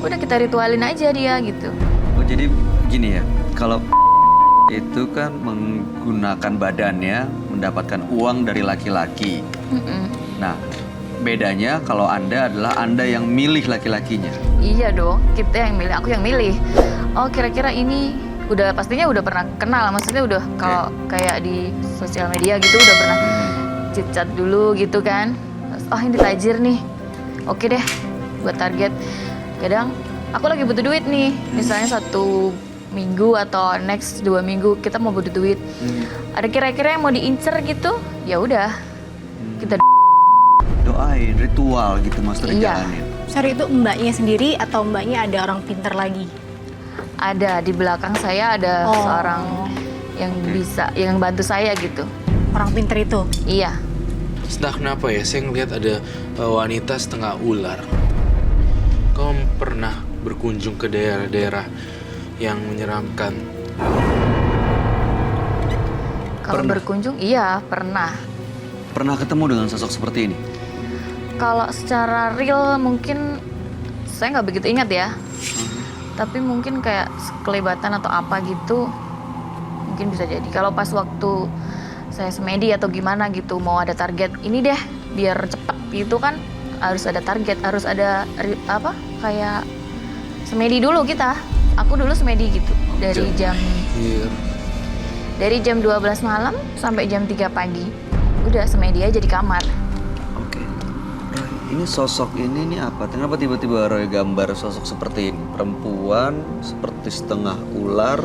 Udah kita ritualin aja dia gitu. Oh, jadi gini ya, kalau itu kan menggunakan badannya mendapatkan uang dari laki-laki. Nah, bedanya kalau Anda adalah Anda yang milih laki-lakinya. Iya dong, kita yang milih, aku yang milih. Oh, kira-kira ini pastinya udah pernah kenal, maksudnya udah kalau kayak di sosial media gitu udah pernah chit-chat dulu gitu kan. Terus, oh ini tajir nih, oke deh buat target. Kadang aku lagi butuh duit nih, misalnya 1 minggu atau next 2 minggu kita mau butuh duit. Ada kira-kira yang mau diincer gitu, ya udah kita Doain, ritual gitu maksudnya Iya. jalanin. Sorry, itu mbaknya sendiri atau mbaknya ada orang pinter lagi? ada di belakang saya ada Oh. seorang yang bisa yang bantu saya gitu. Orang pinter itu? Iya. Entah kenapa ya, saya ngeliat ada wanita setengah ular. Kamu pernah berkunjung ke daerah-daerah yang menyeramkan? Kalau Pernah. berkunjung, iya pernah. Pernah ketemu dengan sosok seperti ini? Kalau secara real mungkin saya nggak begitu ingat ya. Tapi mungkin kayak kelibatan atau apa gitu, mungkin bisa jadi. Kalau pas waktu saya semedi atau gimana gitu, mau ada target ini deh, biar cepet gitu kan, harus ada target, harus ada kayak semedi dulu kita. Aku dulu semedi gitu, dari jam 12 malam sampai jam 3 pagi. Udah semedi aja di kamar. Oke. Roy, ini sosok ini nih apa? Kenapa tiba-tiba Roy gambar sosok seperti ini? Perempuan seperti setengah ular,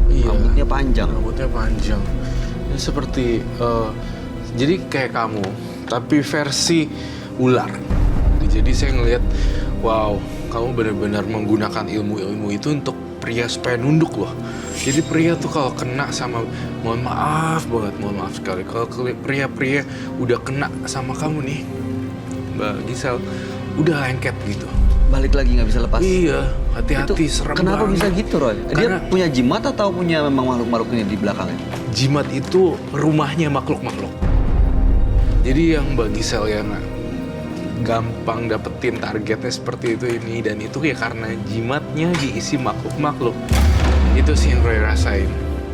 Iya. rambutnya panjang. Rambutnya panjang. Ini seperti, jadi kayak kamu, tapi versi ular. Jadi saya ngelihat, wow, kamu benar-benar menggunakan ilmu-ilmu itu untuk pria supaya nunduk loh. Jadi pria tuh kalau kena sama, mohon maaf sekali, kalau pria-pria udah kena sama kamu nih, Mbak Giselle, udah lengket gitu. Balik lagi nggak bisa lepas. Iya, hati-hati, serem Kenapa banget. bisa gitu Roy? Karena- Dia punya jimat atau punya memang makhluk-makhluk ini di belakangnya? Jimat itu rumahnya makhluk-makhluk. Jadi yang Mbak Giselle yang gampang dapetin targetnya seperti itu ini dan itu ya karena jimatnya diisi makhluk-makhluk. Itu sih yang Roy rasain,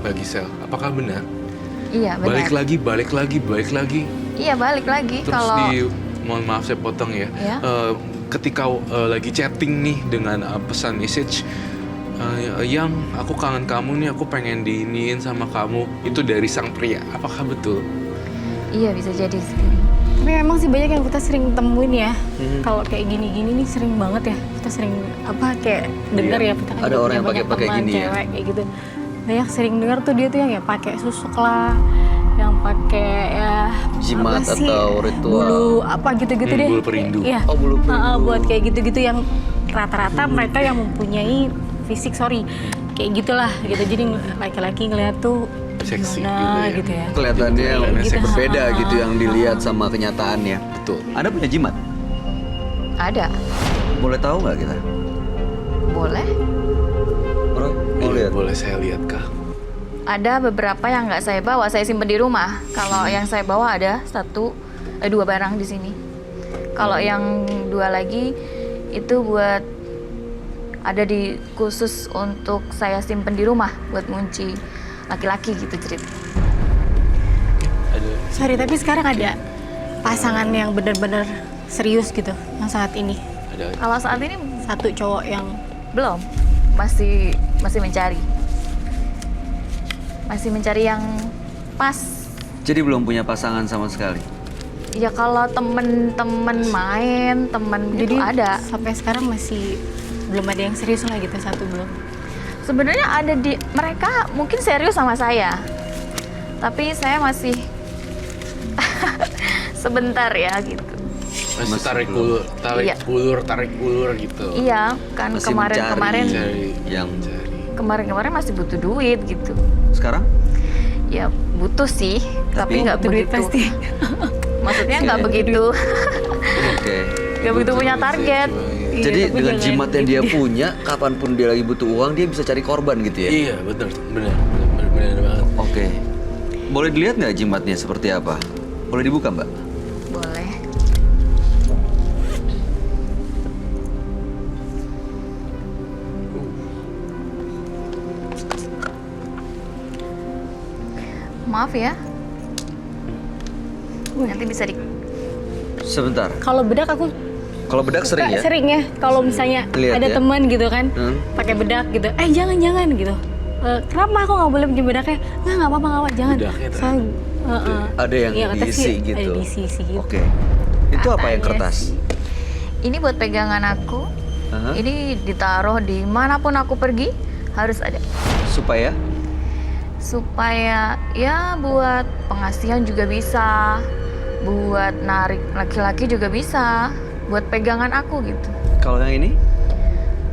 Mbak Giselle. Apakah benar? Iya benar. Balik lagi. Iya balik lagi. Terus Kalau mohon maaf saya potong ya. Ya. Ketika lagi chatting nih dengan pesan message, yang aku kangen kamu nih, aku pengen diiniin sama kamu, itu dari sang pria. Apakah betul? iya bisa jadi. Tapi memang sih banyak yang kita sering temuin ya. Kalau kayak gini-gini nih sering banget ya. Kita sering kayak dengar Iya. ya. Kita kan Ada juga orang yang punya banyak pakai teman gini ya. cewek kayak gitu. banyak sering dengar tuh dia tuh yang ya pakai susuk lah, yang pakai ya Jimat apa sih, atau ritual. bulu apa gitu-gitu deh. Bulu perindu. Iya. Oh, bulu perindu. Buat kayak gitu-gitu yang rata-rata mereka yang mempunyai fisik kayak gitulah gitu. Jadi laki-laki ngeliat tuh Seksi gimana gitu ya. Kelihatannya Gitu. berbeda gitu yang dilihat sama kenyataannya. Betul. Anda punya jimat? Ada. Boleh tahu nggak kita? Boleh. Roy, mau lihat? Boleh saya lihat kah? Ada beberapa yang nggak saya bawa, saya simpen di rumah. Kalau yang saya bawa ada dua barang di sini. Kalau yang dua lagi itu buat ada di khusus untuk saya simpen di rumah buat ngunci laki-laki gitu cerita. Ada. Sorry, tapi sekarang ada pasangan yang benar-benar serius gitu yang saat ini. Ada. Kalau saat ini Satu cowok yang belum, masih mencari. Masih mencari yang pas. Jadi belum punya pasangan sama sekali. Ya kalau temen-temen main, temen jadi itu ada. sampai sekarang masih belum ada yang serius lah gitu, satu belum. Sebenarnya ada mereka mungkin serius sama saya. Tapi saya masih sebentar ya gitu. Masih tarik ulur, Iya. tarik ulur gitu. Iya, kan Masih kemarin-kemarin Cari yang kemarin-kemarin masih butuh duit gitu. sekarang? Ya butuh sih, tapi nggak Butuh duit begitu. pasti. Maksudnya nggak begitu, Oke. nggak begitu punya target. Iya, Jadi tapi dengan jangan jimat yang dia punya, kapanpun dia lagi butuh uang, dia bisa cari korban gitu ya? Iya, benar banget. Oke. Boleh dilihat nggak jimatnya seperti apa? Boleh dibuka, Mbak? Boleh. Maaf ya. Nanti bisa Sebentar. Kalau bedak aku Kalau bedak sering ya? sering ya. Kalau misalnya Lihat ada ya. teman gitu kan, Hmm. pakai bedak gitu. Jangan gitu. Kenapa aku nggak boleh punya bedaknya? Nggak apa-apa, jangan. Bedaknya Saya, Ada yang iya, kata diisi sih, gitu. Ada diisi gitu. Oke. Itu apa yang Katanya kertas? sih. Ini buat pegangan aku. Aha. Ini ditaruh di manapun aku pergi harus ada. Supaya? Supaya ya buat pengasihan juga bisa, buat narik laki-laki juga bisa, buat pegangan aku gitu. Kalau yang ini?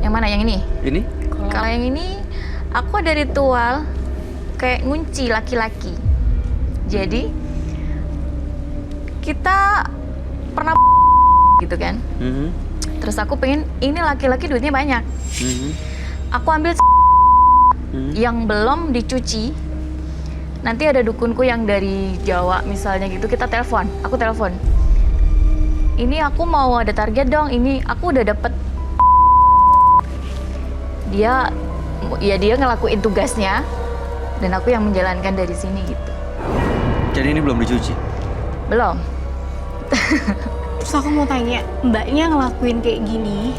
Yang mana yang ini? Ini? Kalau yang ini aku ada ritual kayak ngunci laki-laki. Jadi kita pernah gitu kan. Mhm. Terus aku pengen ini laki-laki duitnya banyak. Mhm. Aku ambil yang belum dicuci. Nanti ada dukunku yang dari Jawa misalnya gitu, kita telepon. Aku telepon. Ini aku mau ada target dong. Ini aku udah dapet. Dia ngelakuin tugasnya dan aku yang menjalankan dari sini gitu. Jadi ini belum dicuci? Belum. Terus aku mau tanya, mbaknya ngelakuin kayak gini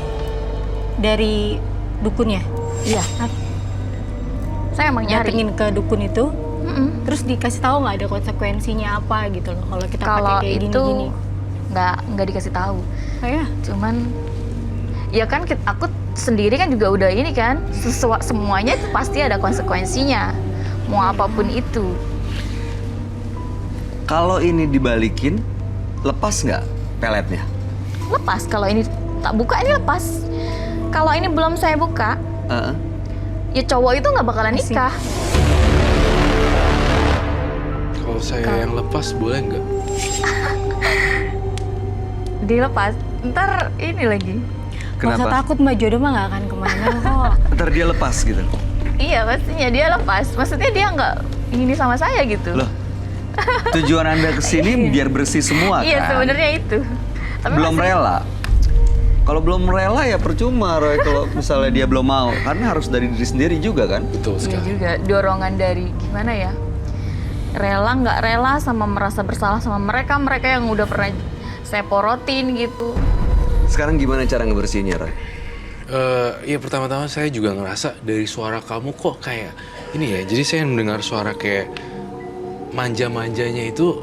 dari dukunnya? Iya. Saya emang nyari. Datengin ke dukun itu, Mm-mm. terus dikasih tahu nggak ada konsekuensinya apa gitu loh kalau kita pakai Kalau kayak itu gini-gini. nggak dikasih tahu. Kayak Cuman ya kan aku sendiri kan juga udah ini kan, semuanya pasti ada konsekuensinya. Mau apapun itu. Kalau ini dibalikin, lepas nggak peletnya? Lepas kalau ini tak buka ini lepas. Kalau ini belum saya buka, Heeh. ya cowok itu nggak bakalan nikah. Kalau saya yang lepas boleh nggak? Dilepas. Ntar ini lagi. nggak usah Kenapa? takut, mbak, jodoh mah nggak akan kemana kok. Ntar dia lepas gitu. Iya pastinya dia lepas. Maksudnya dia nggak ini sama saya gitu. Loh, tujuan Anda kesini biar bersih semua Iya kan? sebenarnya itu. Tapi Belum masih- rela. Kalau belum rela ya percuma, Roy, kalau misalnya dia belum mau. Karena harus dari diri sendiri juga kan? Betul Iya sekali. juga dorongan dari gimana ya? Rela nggak rela sama merasa bersalah sama mereka yang udah pernah saya porotin gitu. Sekarang gimana cara ngebersihinnya, Roy? Ya pertama-tama saya juga ngerasa dari suara kamu kok kayak ini ya. Jadi saya mendengar suara kayak manja-manjanya itu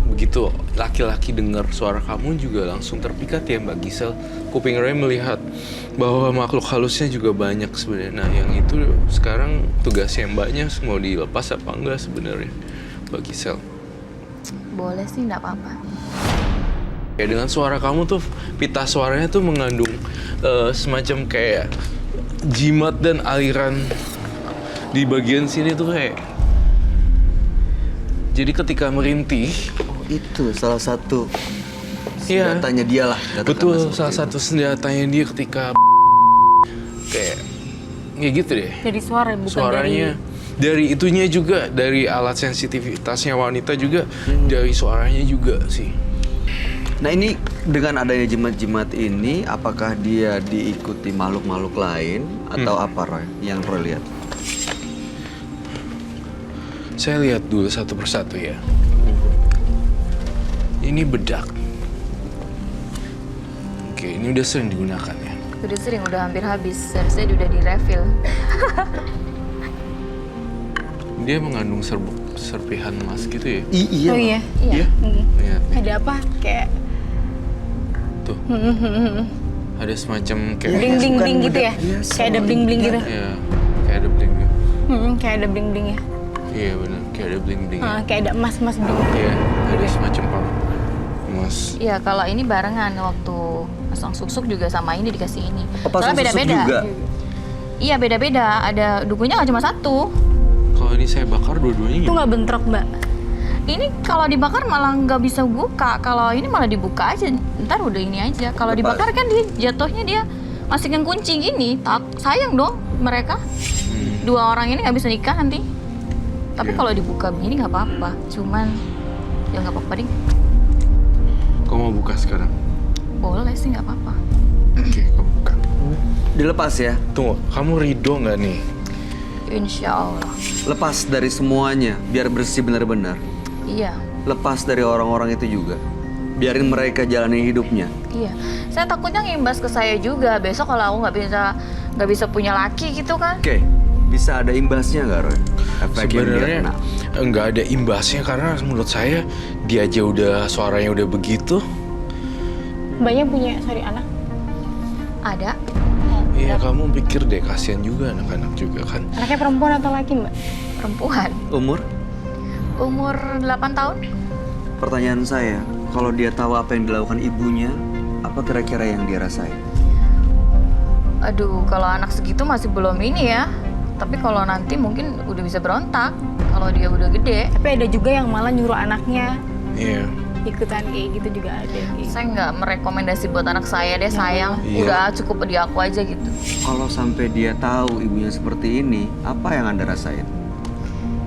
begitu laki-laki dengar suara kamu juga langsung terpikat ya Mbak Gisel. Kuping Roy melihat bahwa makhluk halusnya juga banyak sebenarnya. Nah, yang itu sekarang tugasnya Mbaknya mau dilepas apa enggak sebenarnya Mbak Gisel? Boleh sih, nggak apa-apa. Ya dengan suara kamu tuh, pita suaranya tuh mengandung semacam kayak jimat dan aliran di bagian sini tuh kayak. Jadi ketika merintih, Itu salah satu Iya. senjatanya dia lah. katakanlah betul seperti salah itu. satu senjatanya dia ketika kayak gitu deh. Dari suara bukan Suaranya dari itunya juga, dari alat sensitivitasnya wanita juga, dari suaranya juga sih. Nah ini dengan adanya jimat-jimat ini, apakah dia diikuti makhluk-makhluk lain atau apa Roy? Yang Roy lihat? Saya lihat dulu satu persatu ya. Ini bedak. Oke, ini udah sering digunakan ya. Udah sering, udah hampir habis. Seharusnya udah di refill. Dia mengandung serpihan emas gitu ya. Iya. Oh iya. Iya. Lihat nih. Ada apa? Kayak Tuh. Ada semacam kayak bling-bling gitu ya? Kayak ada bling-bling gitu. ya, kayak ada bling-bling. Kayak ada bling-bling ya. Iya benar, kayak ada bling-bling. Kayak ada emas-emas bling. Iya, ada semacam emas. Iya, kalau ini barengan waktu pasang susuk juga sama ini dikasih ini. Oh, pasang Soalnya susuk juga? Iya, beda-beda. Ada dukunya nggak cuma satu. Kalau ini saya bakar dua-duanya Itu gimana? nggak bentrok, Mbak? Ini kalau dibakar malah nggak bisa buka. Kalau ini malah dibuka aja. Ntar udah ini aja. Kalau Lepas. dibakar kan dia jatuhnya dia masih kunci gini. Sayang dong mereka. Dua orang ini nggak bisa nikah nanti. Tapi Iya. kalau dibuka begini nggak apa-apa. Cuman ya nggak apa-apa ding. Kau mau buka sekarang? Boleh sih nggak apa-apa. Oke, kau buka. Dilepas ya? Tunggu, kamu ridho nggak nih? Insya Allah. Lepas dari semuanya, biar bersih benar-benar. Iya. Lepas dari orang-orang itu juga. Biarin mereka jalani hidupnya. Iya, saya takutnya ngimbas ke saya juga. Besok kalau aku nggak bisa punya laki gitu kan? Oke, bisa ada imbasnya nggak Roy? Efek yang dia Sebenarnya kena. nggak ada imbasnya karena menurut saya dia aja udah suaranya udah begitu. Mbaknya punya, anak? Ada. Iya, kamu pikir deh, kasihan juga anak-anak juga kan. Anaknya perempuan atau laki, Mbak? Perempuan. Umur? 8 tahun. Pertanyaan saya, kalau dia tahu apa yang dilakukan ibunya, apa kira-kira yang dia rasain? Aduh, kalau anak segitu masih belum ini ya. Tapi kalau nanti mungkin udah bisa berontak. Kalau dia udah gede. Tapi ada juga yang malah nyuruh anaknya Iya. ikutan kayak gitu juga ada. Kayak gitu. Saya nggak merekomendasi buat anak saya deh, sayang. Iya. Udah cukup di aku aja gitu. Kalau sampai dia tahu ibunya seperti ini, apa yang Anda rasain?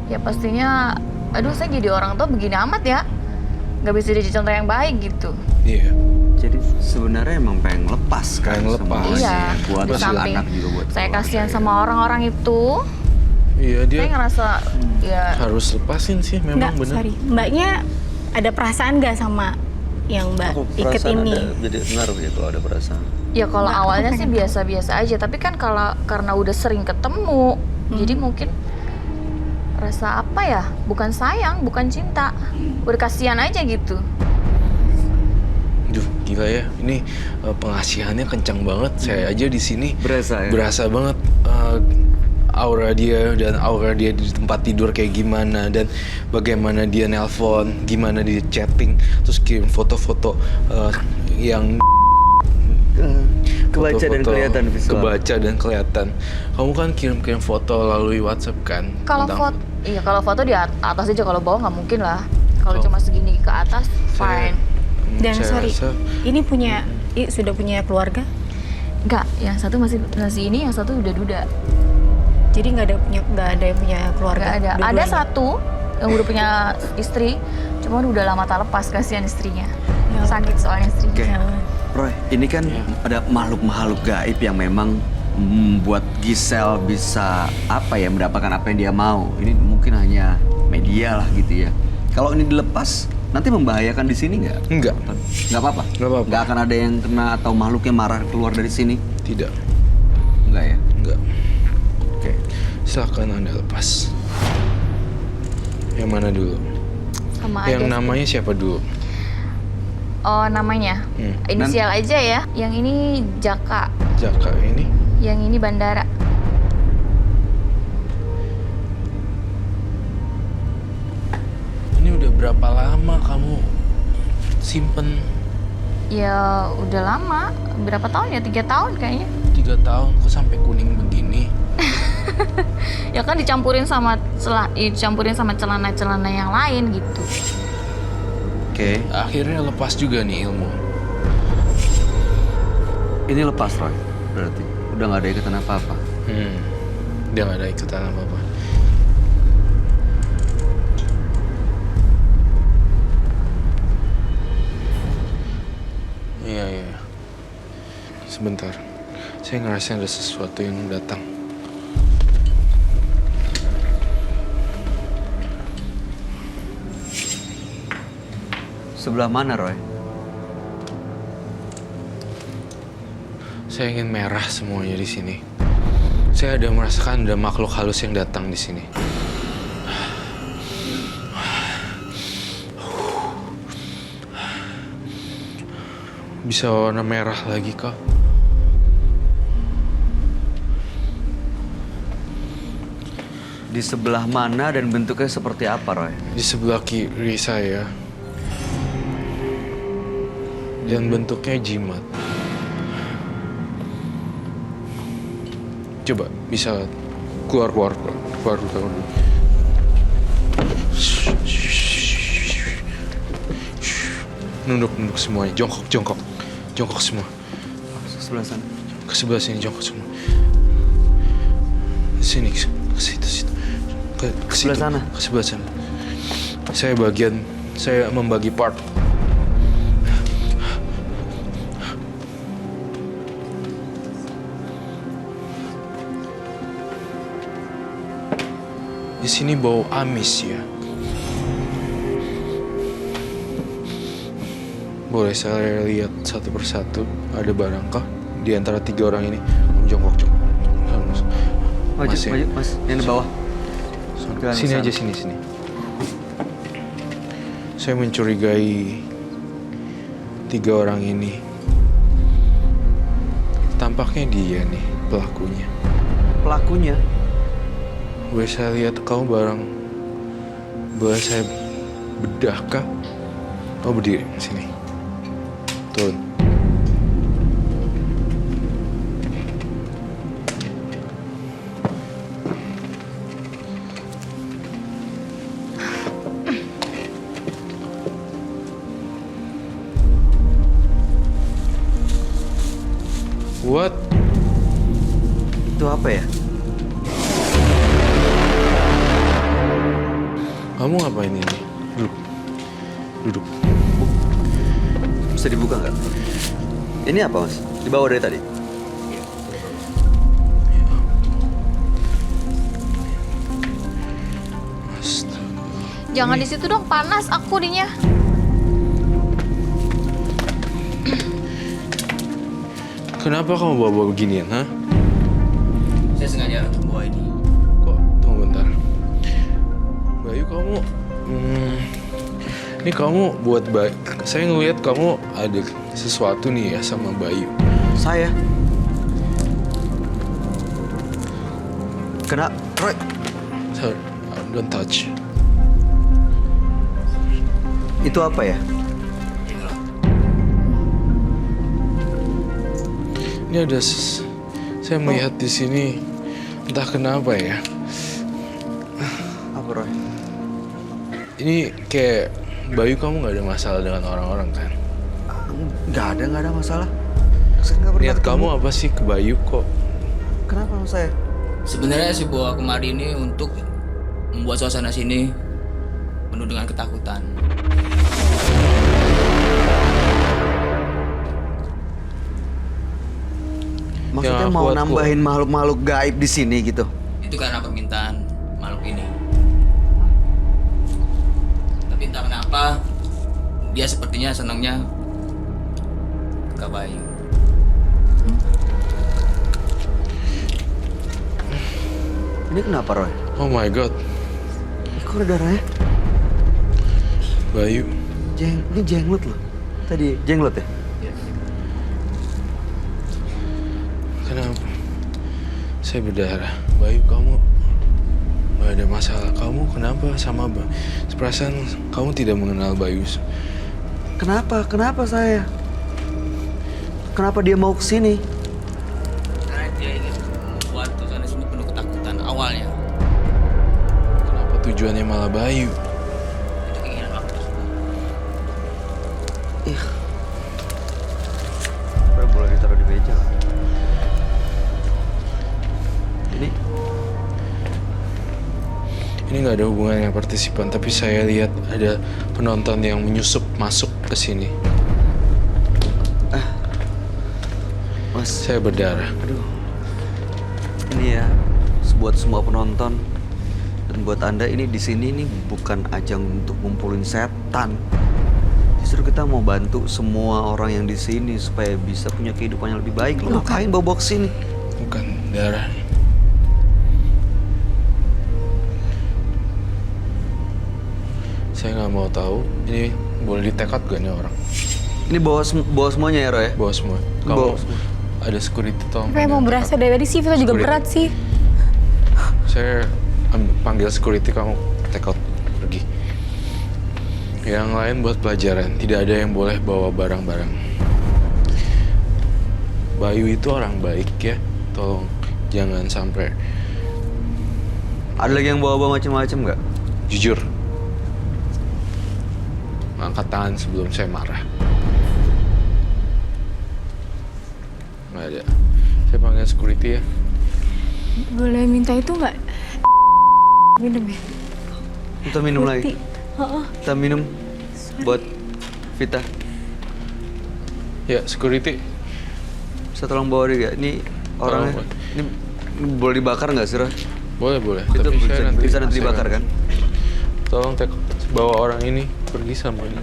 Ya pastinya, aduh saya jadi orang tua begini amat ya. Nggak bisa jadi contoh yang baik gitu. Iya. Jadi sebenarnya emang pengen lepas kan Pengen lepas. semuanya. Iya, Buat di si samping anak juga buat saya keluarga. kasihan sama orang-orang itu. Iya, dia Saya ngerasa ya harus lepasin sih, memang Enggak, bener. sorry. Mbaknya ada perasaan nggak sama yang Mbak iket ini? Jadi ngaruh ya kalau ada perasaan. ya kalau Nggak, aku awalnya sih pengen biasa-biasa aja, tapi kan kalau karena udah sering ketemu, jadi mungkin rasa apa ya? Bukan sayang, bukan cinta. Udah kasihan aja gitu. Duh, gila ya. Ini pengasihannya kencang banget. Saya aja di sini Berasa ya? berasa banget aura dia dan aura dia di tempat tidur kayak gimana, dan bagaimana dia nelpon, gimana dia chatting, terus kirim foto-foto yang Kebaca dan foto-foto kelihatan visual. kebaca dan kelihatan. Kamu kan kirim-kirim foto melalui WhatsApp kan? Kalau Tentang- foto, iya kalau foto di atas aja, kalau bawah nggak mungkin lah. Kalau Oh. cuma segini ke atas, Saya- fine. Dan saya sorry, rasa- ini sudah punya keluarga? Enggak, yang satu masih ini, yang satu udah duda. Jadi nggak ada yang punya keluarga? Nggak ada. Ada dua-duanya? satu yang udah punya istri, cuman udah lama tak lepas, kasihan istrinya. Ya. Sakit soalnya istrinya. Oke. Ya. Roy, ini kan ada makhluk-makhluk gaib yang memang membuat Gisel bisa mendapatkan apa yang dia mau. Ini mungkin hanya media lah gitu ya. Kalau ini dilepas, nanti membahayakan di sini nggak? Enggak, Nggak apa-apa? Nggak apa-apa. Nggak akan ada yang kena atau makhluknya marah keluar dari sini? tidak, Nggak ya? enggak. Oke. Silakan Anda lepas. Yang mana dulu? Kamu sama Yang aja. namanya siapa dulu? Oh, namanya? Inisial aja ya. Yang ini Jaka, Jaka ini? yang ini Bandara. Ini udah berapa lama kamu simpen? Ya udah lama, berapa tahun ya? 3 tahun kayaknya. 3 tahun kok sampai kuning begini? Ya kan dicampurin sama celana-celana yang lain gitu. Oke, Akhirnya lepas juga nih ilmu. ini lepas Roy. Berarti udah nggak ada ikatan apa-apa. Dia nggak ada ikutan apa-apa. Iya, iya. Sebentar. Saya ngerasain ada sesuatu yang datang. Sebelah mana Roy? Saya ingin merah semuanya di sini. Saya ada merasakan ada makhluk halus yang datang di sini. Bisa warna merah lagi kok. Di sebelah mana dan bentuknya seperti apa Roy? Di sebelah kiri saya. Dan bentuknya jimat. Coba bisa keluar dulu. Nunduk semuanya, jongkok semua. Sebelah sana. Ke sebelah sini, jongkok semua. Sini, ke situ. Ke Sebelah situ. sana. Ke sebelah sana. Saya membagi part. Di sini bau amis ya. Boleh saya lihat satu persatu ada barangkah di antara 3 orang ini? Jongkok. Maju, Mas ya? maju, Mas. Yang di bawah. Jangan Sini kesana. aja, sini. Saya mencurigai 3 orang ini. Tampaknya dia nih pelakunya. Pelakunya. Boleh saya lihat kamu boleh saya bedah kah? Oh, berdiri sini. Turun. What? Itu apa ya? Kamu ngapain ini? Duduk. Bisa dibuka nggak? Ini apa Mas? Dibawa dari tadi? Astaga. Jangan di situ dong, panas aku dinya. Kenapa kamu bawa beginian, ha? Saya sengaja untuk bawa ini. Kok? Tunggu bentar. Bayu, kamu... ini kamu buat Bayu... Saya ngeliat kamu ada sesuatu nih ya sama Bayu. Saya. Kena Roy. Sorry, don't touch. Itu apa ya? Ini ada... Saya melihat di sini... Entah kenapa ya. Apa Roy? Ini kayak... Bayu, kamu nggak ada masalah dengan orang-orang kan? Nggak ada masalah. Saya nggak pernah Niat ketemu. kamu apa sih ke Bayu kok? Kenapa sama saya? Sebenarnya saya bawa kemari ini untuk membuat suasana sini penuh dengan ketakutan. Maksudnya Yang mau kuat, nambahin makhluk-makhluk gaib di sini gitu? Itu karena permintaan makhluk ini. Tapi entah kenapa dia sepertinya senangnya ke Bayu. Ini kenapa Roy? Oh my god. Kok ada darahnya? Bayu, Ini jenglot loh. Tadi jenglot ya? kenapa? Saya berdarah. Bayu, kamu nggak ada masalah. Kamu kenapa sama Perasaan kamu tidak mengenal Bayu. Kenapa? Kenapa saya? Kenapa dia mau kesini? Karena dia ingin membuat suasana sini penuh ketakutan awalnya. Kenapa tujuannya malah Bayu? Itu keinginan aku tersebut. Boleh ditaruh di meja. Ini nggak ada hubungan dengan partisipan, tapi saya lihat ada penonton yang menyusup masuk ke sini. Mas, Saya berdarah. aduh. Ini ya, buat semua penonton dan buat Anda ini di sini ini bukan ajang untuk ngumpulin setan. Justru kita mau bantu semua orang yang di sini supaya bisa punya kehidupan yang lebih baik. Lu ngapain bawa ke sini? Bukan darah. Saya nggak mau tahu. Ini boleh di-take-out gak nih orang? Ini bawa semuanya ya, Roy? Bawa semua. Bawa Kamu semua. ada security tolong. Tapi emang berasa dari tadi sih Vita juga Security. berat sih. Saya panggil security, kamu take out, pergi. Yang lain buat pelajaran, tidak ada yang boleh bawa barang-barang. Bayu itu orang baik ya, tolong jangan sampai. Ada lagi yang bawa macam-macam nggak? Jujur, angkat tangan sebelum saya marah. Nggak ada. Saya panggil security ya. Boleh minta itu nggak? Minum ya? Kita minum lagi. Heeh. Kita minum buat Vita. Ya, security. Bisa tolong bawa dia gak? Ini orangnya. Tolong, Ini boleh dibakar nggak sih, Roy? Boleh, boleh. Itu Tapi bisa nanti saya dibakar kan? Tolong bawa orang ini pergi sama ini.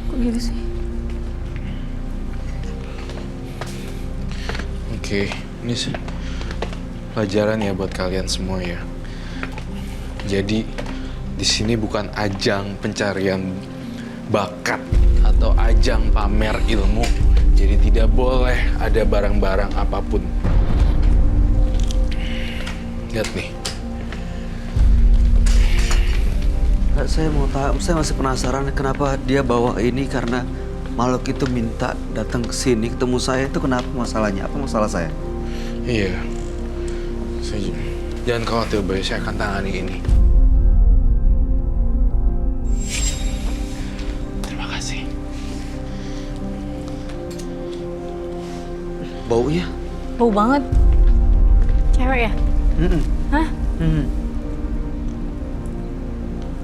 Kok gitu sih? Oke, ini pelajaran ya buat kalian semua ya. Jadi di sini bukan ajang pencarian bakat atau ajang pamer ilmu. Jadi tidak boleh ada barang-barang apapun. Lihat nih. Saya mau tahu, saya masih penasaran kenapa dia bawa ini karena makhluk itu minta datang ke sini ketemu saya itu kenapa masalahnya? Apa masalah saya? Iya. Jangan khawatir, Bay. Saya akan tangani ini. Terima kasih. Baunya? Bau banget. Cewek ya? Hah?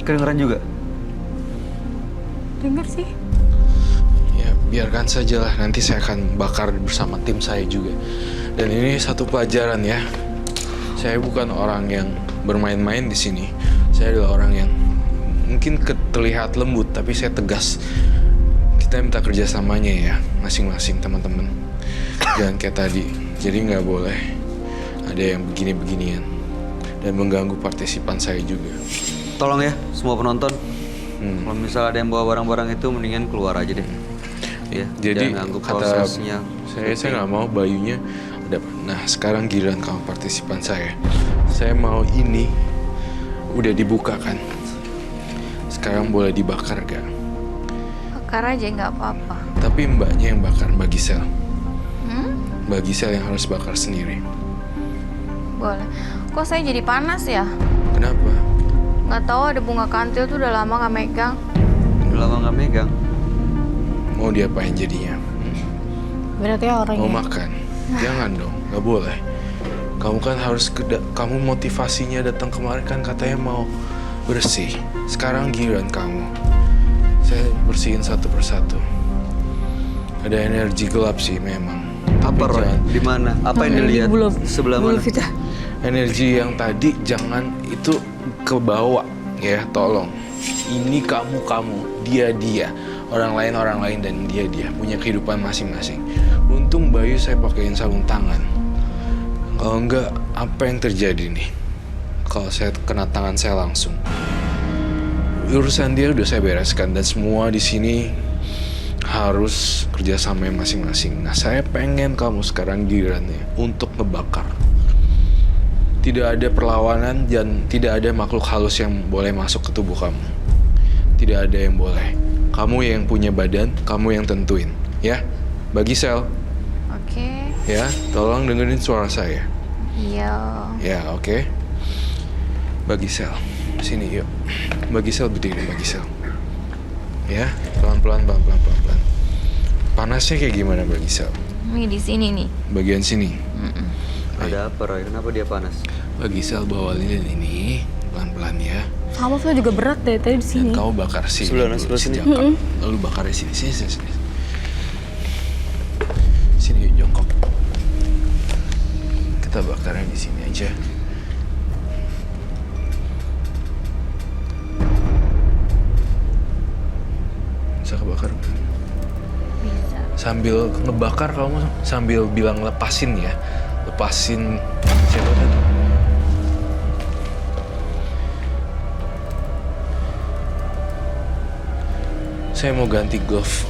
Kedengeran juga? Dengar sih. Ya, biarkan sajalah. Nanti saya akan bakar bersama tim saya juga. Dan ini satu pelajaran ya. Saya bukan orang yang bermain-main di sini. Saya adalah orang yang mungkin terlihat lembut, tapi saya tegas. Kita minta kerjasamanya ya, masing-masing teman-teman. Jangan kayak tadi. Jadi nggak boleh ada yang begini-beginian dan mengganggu partisipan saya juga. Tolong ya semua penonton. Kalau misalnya ada yang bawa barang-barang itu mendingan keluar aja deh. Ya, Jadi jangan ganggu kata prosesnya. saya nggak mau Bayunya ada. Nah sekarang giliran kamu partisipan saya. Saya mau ini udah dibuka kan. Sekarang boleh dibakar gak? Bakar aja nggak apa-apa. Tapi mbaknya yang bakar, Mbak Gisel. Mbak Gisel yang harus bakar sendiri. Boleh. Kok saya jadi panas ya? Kenapa? Nggak tahu ada bunga kantil tuh udah lama nggak megang. Udah lama nggak megang. Mau diapain jadinya? Berarti orangnya. Mau makan? Jangan dong, nggak boleh. Kamu kan harus kamu motivasinya datang kemarin kan katanya mau bersih. Sekarang giliran kamu. Saya bersihin satu persatu. Ada energi gelap sih memang. Apa Tapi Roy? jangan- Di mana? Apa yang dilihat? Sebelah mana? Energi yang tadi jangan itu ke bawah ya, tolong. Ini kamu, dia, orang lain, dan dia punya kehidupan masing-masing. Untung Bayu saya pakaiin sarung tangan. Kalau enggak, apa yang terjadi nih? Kalau saya kena tangan saya langsung. Urusan dia udah saya bereskan dan semua di sini harus kerjasama masing-masing. Nah, saya pengen kamu sekarang gilirannya untuk ngebakar. Tidak ada perlawanan dan tidak ada makhluk halus yang boleh masuk ke tubuh kamu. Tidak ada yang boleh. Kamu yang punya badan, kamu yang tentuin, ya. Bagi sel. Oke. Ya, tolong dengerin suara saya. Iya. Ya, oke. Bagi sel. Sini yuk. Bagi sel berdiri, bagi sel. Ya, pelan-pelan. Panasnya kayak gimana bagi sel? Ini di sini nih. Bagian sini. Ada apa, Roy? Kenapa dia panas? Bagi sel bawa lilin ini pelan-pelan ya. Sama saya juga berat deh tadi di sini. Dan kamu bakar sini. Sebelah dulu, sini. sejengkal. Lalu bakar di sini. Sini. Sini yuk, jongkok. Kita bakarnya di sini aja. Bisa kebakar? Bisa. Sambil ngebakar kamu sambil bilang lepasin ya. Lepasin siapa tadi? Saya mau ganti glove.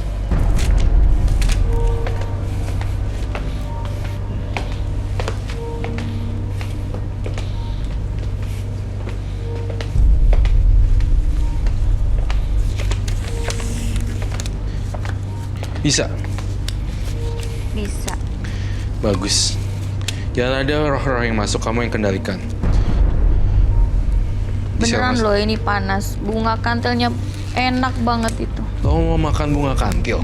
Bisa? Bisa. Bagus. Jangan ada roh-roh yang masuk, kamu yang kendalikan. Bisa Beneran masuk. loh ini panas. Bunga kantilnya enak banget itu. Kamu mau makan bunga kantil?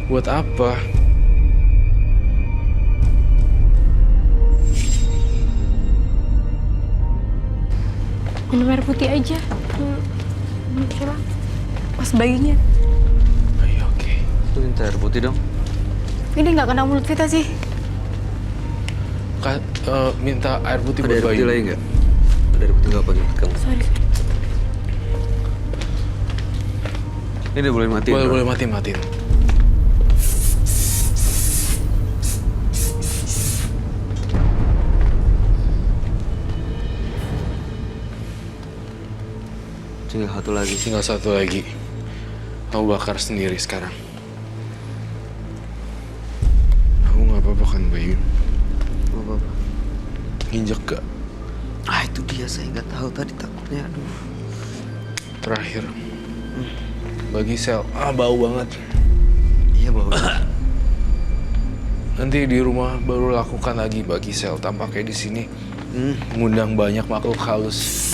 Buat apa? Minum air putih aja. Coba. Pas bayinya. Ayo, oke. Lu minta air putih dong. Ini nggak kena mulut kita sih. Minta air putih Ada buat air bayi. putih lagi nggak? Ada air putih nggak bagi kamu? Sorry. Ini boleh mati. Boleh matiin. Tinggal satu lagi. Tinggal satu lagi. Kamu bakar sendiri sekarang. Kamu nggak apa-apa kan, Bayu? Nggak apa-apa. Nginjek gak? Ah, itu dia, saya nggak tahu tadi takutnya. Aduh. Terakhir. Bagi sel. Bau banget. Iya, bawa. Nanti di rumah baru lakukan lagi bagi sel. Tampaknya di sini mengundang banyak makhluk halus.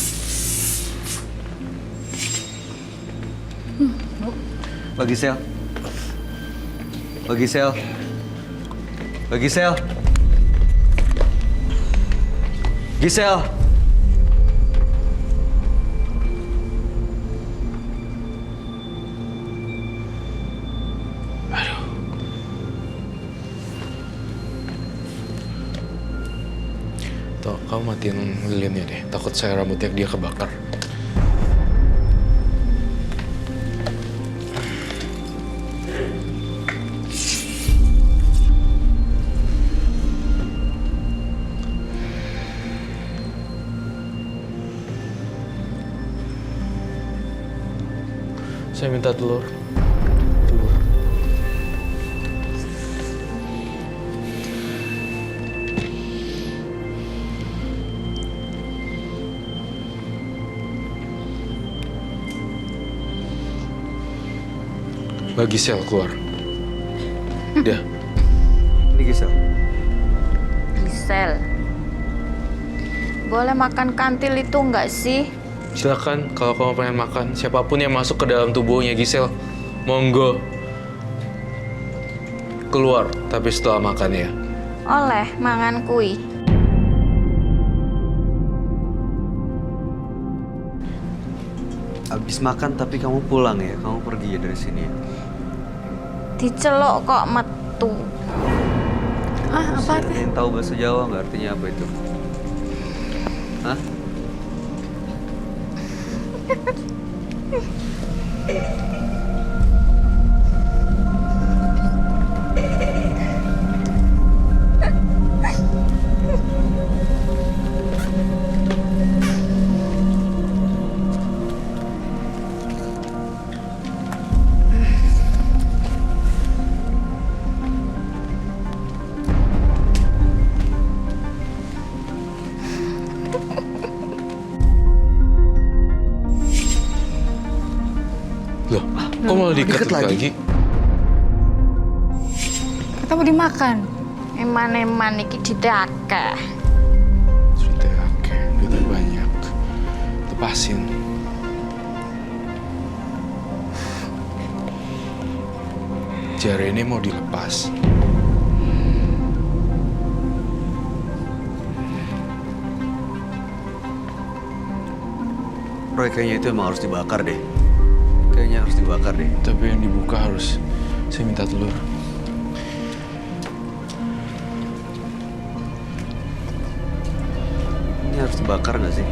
Bagi sel. Bagi sel. Bagi sel. Gisel. Toh, kamu matiin lilinnya deh. Takut saya rambutnya dia kebakar. Saya minta telur. Bagi sel keluar. Udah. Ini Gisel. Gisel. Boleh makan kantil itu nggak sih? Silakan kalau kamu pengen makan. Siapapun yang masuk ke dalam tubuhnya Gisel, monggo. Keluar, tapi setelah makan ya. Oleh mangan kui. Abis makan tapi kamu pulang ya? Kamu pergi ya dari sini ya? Dicelok kok metu. Ah, apa Ada yang tahu bahasa Jawa nggak, artinya apa itu? Hah? Loh, kok malah diikat diikat lagi? lagi? Kita mau dimakan. Eman-eman iki didake. Cerita oke, duitnya banyak. Lepasin. Jari ini mau dilepas. Roy, kayaknya itu emang harus dibakar deh. Kayaknya harus dibakar deh. Tapi yang dibuka harus saya minta telur. Ini harus dibakar nggak sih?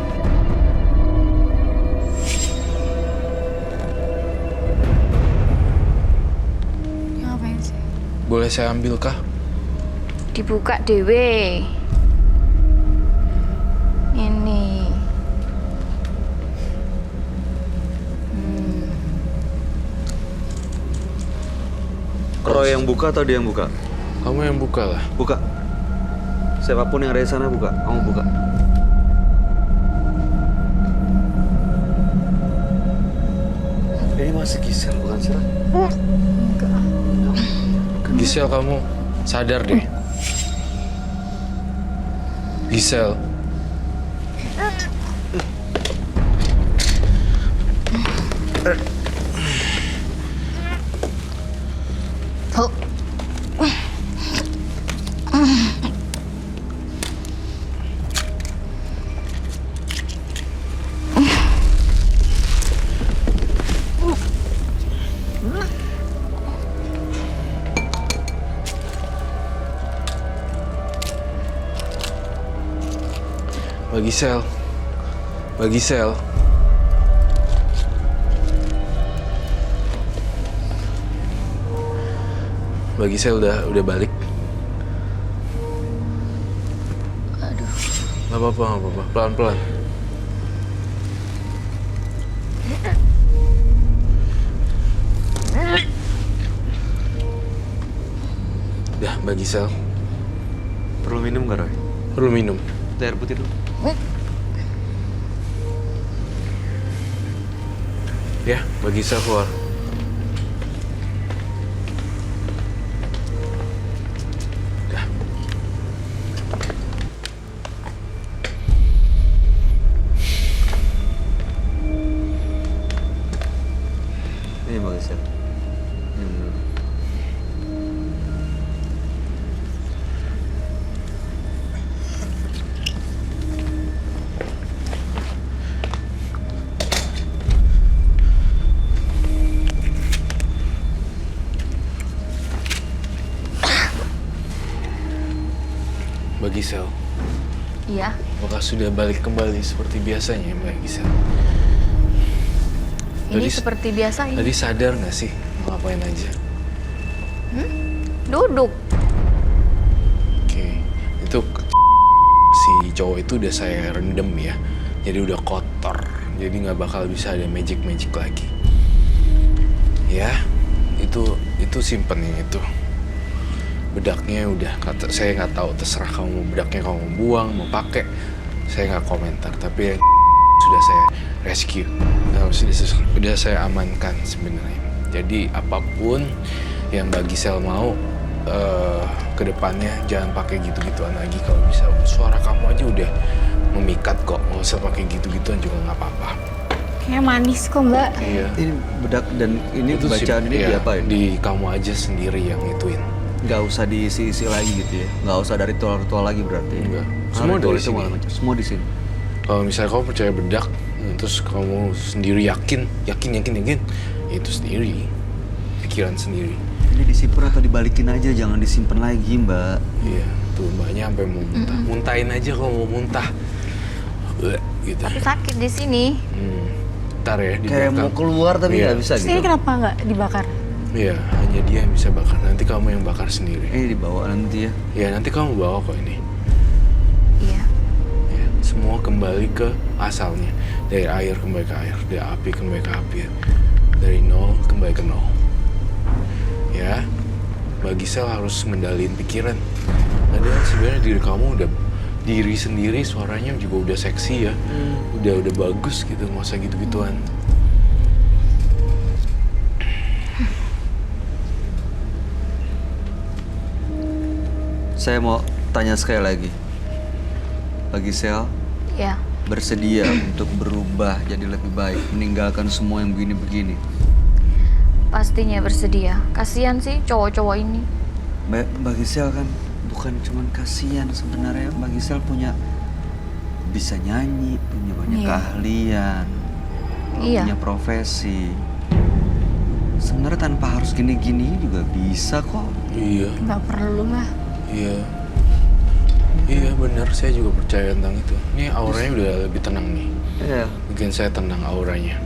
Ngapain sih? Boleh saya ambil kah? Dibuka dewe. Ini. Roy yang buka atau dia yang buka? Kamu yang buka lah. Buka. Siapapun yang ada di sana buka. Kamu buka. Ini masih Gisel bukan sih? Gisel, kamu sadar deh. Gisel. Mbak Gisel. Mbak Gisel. Mbak Gisel udah balik. Aduh. Gak apa-apa, gak apa-apa. Pelan-pelan. Udah, Mbak Gisel. Perlu minum nggak, Roy? Perlu minum. Air putih dulu. Ya, Mbak Gisel keluar. Udah. Ini Mbak Gisel. Minum dulu. Mbak Gisel, Iya. apakah sudah balik kembali seperti biasanya, Mbak Gisel? Ini Tadi- seperti biasa ini. Tadi sadar nggak sih mau ngapain aja? Duduk. Oke, itu si cowok itu udah saya rendam ya, jadi udah kotor, jadi nggak bakal bisa ada magic lagi. Ya, itu simpen yang itu. Bedaknya udah saya nggak tahu, terserah kamu mau bedaknya kamu mau buang mau pakai, saya nggak komentar. Tapi yang sudah saya rescue, sudah saya amankan sebenarnya. Jadi apapun yang Mbak Gisel mau kedepannya jangan pakai gitu-gituan lagi. Kalau bisa suara kamu aja udah memikat kok, nggak usah pakai gitu-gituan juga nggak apa-apa. Kayak manis kok, Mbak. Iya. Ini bedak dan ini Itu bacaan ini iya, diapain? di kamu aja sendiri yang ituin. Nggak usah diisi-isi lagi gitu ya? Nggak usah dari ritual-ritual lagi berarti? Enggak. Semua Semua ritual dari itu sini. malah macam. Semua di sini? Kalau misalnya kamu percaya bedak, terus kamu sendiri yakin, itu sendiri, pikiran sendiri. Ini disimpan atau dibalikin aja, jangan disimpan lagi, Mbak. Iya, tuh mbaknya sampai mau muntah. Muntahin aja kalau mau muntah. Bleh, gitu. Tapi sakit di sini. sebentar ya di Kayak mau belakang. keluar tapi Iya. nggak bisa Terus ini gitu. kenapa nggak dibakar? Iya, hanya dia yang bisa bakar. Nanti kamu yang bakar sendiri. Ini dibawa nanti ya. Ya, nanti kamu bawa kok ini. Iya. Ya, semua kembali ke asalnya. Dari air kembali ke air, dari api kembali ke api, dari nol kembali ke nol. Ya, bagi sel harus mendalin pikiran. Padahal sebenarnya diri kamu udah diri sendiri, suaranya juga udah seksi ya, udah bagus gitu, nggak usah gitu-gituan. Saya mau tanya sekali lagi. Bagi Sel, Iya. bersedia untuk berubah jadi lebih baik, meninggalkan semua yang begini-begini. Pastinya bersedia. Kasihan sih cowok-cowok ini. Bagi Sel kan bukan cuman kasihan sebenarnya. Bagi Sel punya bisa nyanyi, punya banyak Iya. keahlian, Iya. punya profesi. Sebenarnya tanpa harus gini-gini juga bisa kok. Iya, Nggak perlu lah. iya. Iya benar, saya juga percaya tentang itu. Ini auranya udah lebih tenang nih. Iya. Bikin saya tenang auranya.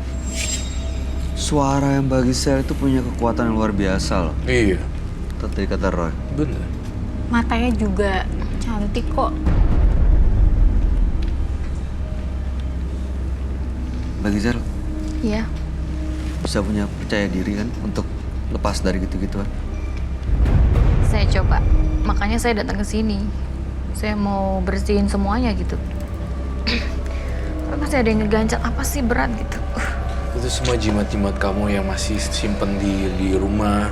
Suara yang bagi Sel itu punya kekuatan yang luar biasa loh. Iya, Tadi kata Roy. bener. Matanya juga cantik kok. Bagi Sel Iya. bisa punya percaya diri kan untuk lepas dari gitu-gituan. Saya coba. Makanya saya datang ke sini. Saya mau bersihin semuanya gitu. Tapi masih ada yang ngeganjal, apa sih berat gitu. Itu semua jimat-jimat kamu yang masih simpen di rumah,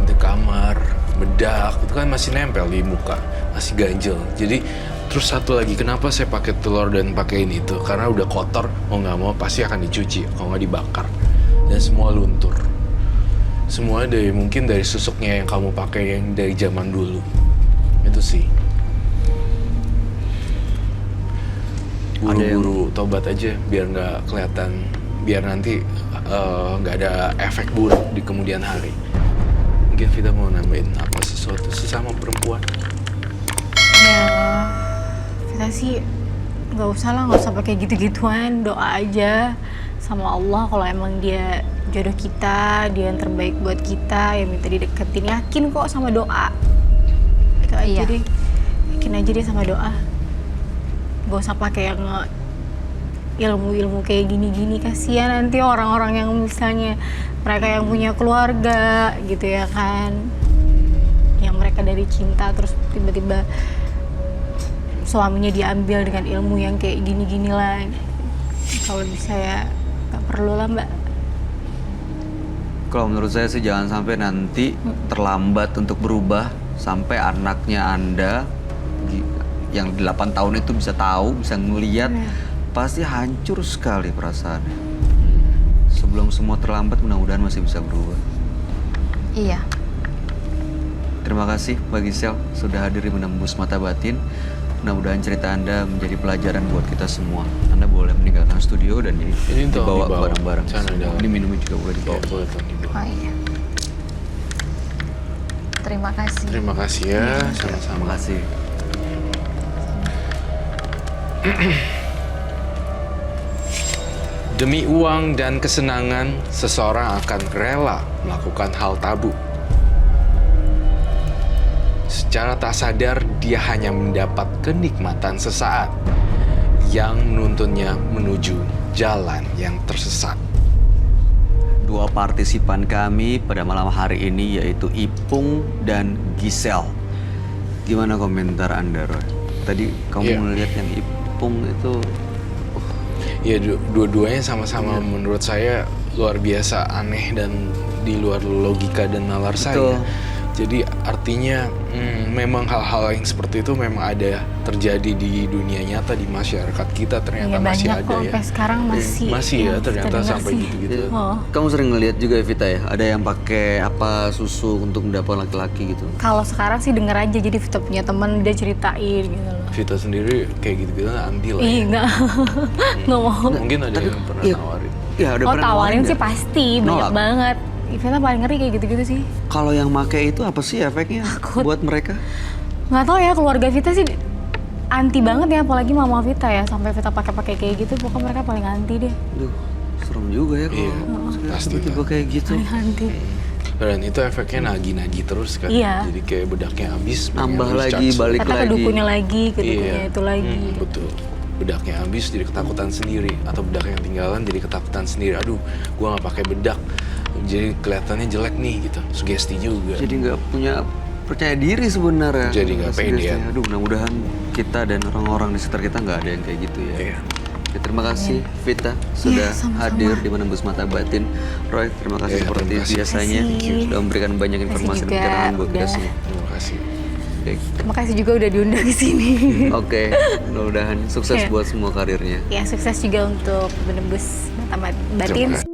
di kamar, bedak, itu kan masih nempel di muka, masih ganjel. Jadi terus satu lagi, kenapa saya pakai telur dan pakai ini itu? Karena udah kotor, mau nggak mau pasti akan dicuci, kalau nggak dibakar. Dan semua luntur. Semua mungkin dari susuknya yang kamu pakai yang dari zaman dulu. Itu sih. Buru-buru tobat aja biar nggak kelihatan, biar nanti nggak ada efek buruk di kemudian hari. Mungkin Vita mau nambahin apa sesuatu sesama perempuan. Ya, kita sih nggak usah lah, nggak usah pakai gitu-gituan. Doa aja sama Allah kalau emang dia jodoh kita, dia yang terbaik buat kita, yang minta dideketin. Yakin kok sama doa. Itu aja Iya. deh. Yakin aja deh sama doa. Gak usah pakai yang ilmu-ilmu kayak gini-gini. Kasihan nanti orang-orang yang misalnya mereka yang punya keluarga gitu ya kan, yang mereka dari cinta terus tiba-tiba suaminya diambil dengan ilmu yang kayak gini-gini lah. Kalau bisa ya gak perlu lah mbak. Kalau menurut saya sih jangan sampai nanti terlambat untuk berubah sampai anaknya Anda yang 8 tahun itu bisa tahu, bisa ngeliat, pasti hancur sekali perasaannya. Sebelum semua terlambat, mudah-mudahan masih bisa berubah. Iya. Terima kasih bagi Sel sudah hadir di Menembus Mata Batin. Mudah-mudahan cerita Anda menjadi pelajaran buat kita semua. Anda boleh meninggalkan studio dan ini Ini tolong dibawa dibawa. bareng-barang. Sana dalam. Ini minumnya juga boleh dibawa. Ya, boleh Tony. Oh iya. Terima kasih. Terima kasih ya, Terima sama-sama. kasih. Demi uang dan kesenangan, seseorang akan rela melakukan hal tabu. Secara tak sadar, dia hanya mendapat kenikmatan sesaat yang menuntunnya menuju jalan yang tersesat. Dua partisipan kami pada malam hari ini yaitu Ipung dan Gisel. Gimana komentar Anda, Roy? Tadi kamu Iya. melihat yang Ipung itu Ya dua-duanya sama-sama menurut saya luar biasa aneh dan di luar logika dan nalar saya. Jadi artinya memang hal-hal yang seperti itu memang ada terjadi di dunia nyata, di masyarakat kita ternyata Iya masih banyak ada kok ya. sampai sekarang masih. Masih ya yang ternyata kita dengar sampai sih. gitu-gitu. Oh. kamu sering ngelihat juga ya Vita ya, ada yang pakai apa susu untuk mendapatkan laki-laki gitu. Kalau sekarang sih denger aja, jadi Vita punya teman dia ceritain gitu loh. Vita sendiri kayak gitu-gitu anti lah. Ih, Ya. nggak mau. Mungkin ada yang pernah Iya. nawarin. Ya, udah Oh, pernah tawarin nawarin sih nggak? pasti, banyak Nolak. banget. Vita paling ngeri kayak gitu-gitu sih. Kalau yang make itu apa sih efeknya Takut. buat mereka? Nggak tahu ya, keluarga Vita sih anti banget ya, apalagi mama Vita ya, sampai Vita pakai kayak gitu, pokoknya mereka paling anti deh. Duh, Serem juga ya Iya, kalau pasti tiba-tiba lah. kayak gitu. Nanti. Dan itu efeknya nagih-nagih terus kan. Iya. Jadi kayak bedaknya habis, Nambah pengen lagi, recharge. balik Kata ke lagi. dukunnya lagi, ke dukunnya Iya. itu lagi. Betul. Bedaknya habis jadi ketakutan sendiri, atau bedak yang tinggalan jadi ketakutan sendiri. Aduh, gua nggak pakai bedak, jadi kelihatannya jelek nih gitu. Sugesti juga. Jadi nggak punya percaya diri sebenarnya. Jadi nggak pede ya. Aduh, mudah-mudahan kita dan orang-orang di sekitar kita nggak ada yang kayak gitu ya. Iya. Ya, terima kasih Vita sudah sama-sama. hadir di Menembus Mata Batin. Roy, terima kasih Iya, seperti terima kasih. biasanya Terima kasih. sudah memberikan banyak informasi dan juga pencerahan buat kita udah. semua. Terima kasih. Baik. Terima kasih juga udah diundang di sini. Oke, mudah-mudahan sukses Iya. buat semua karirnya. Ya, sukses juga untuk menembus mata batin. Terima kasih.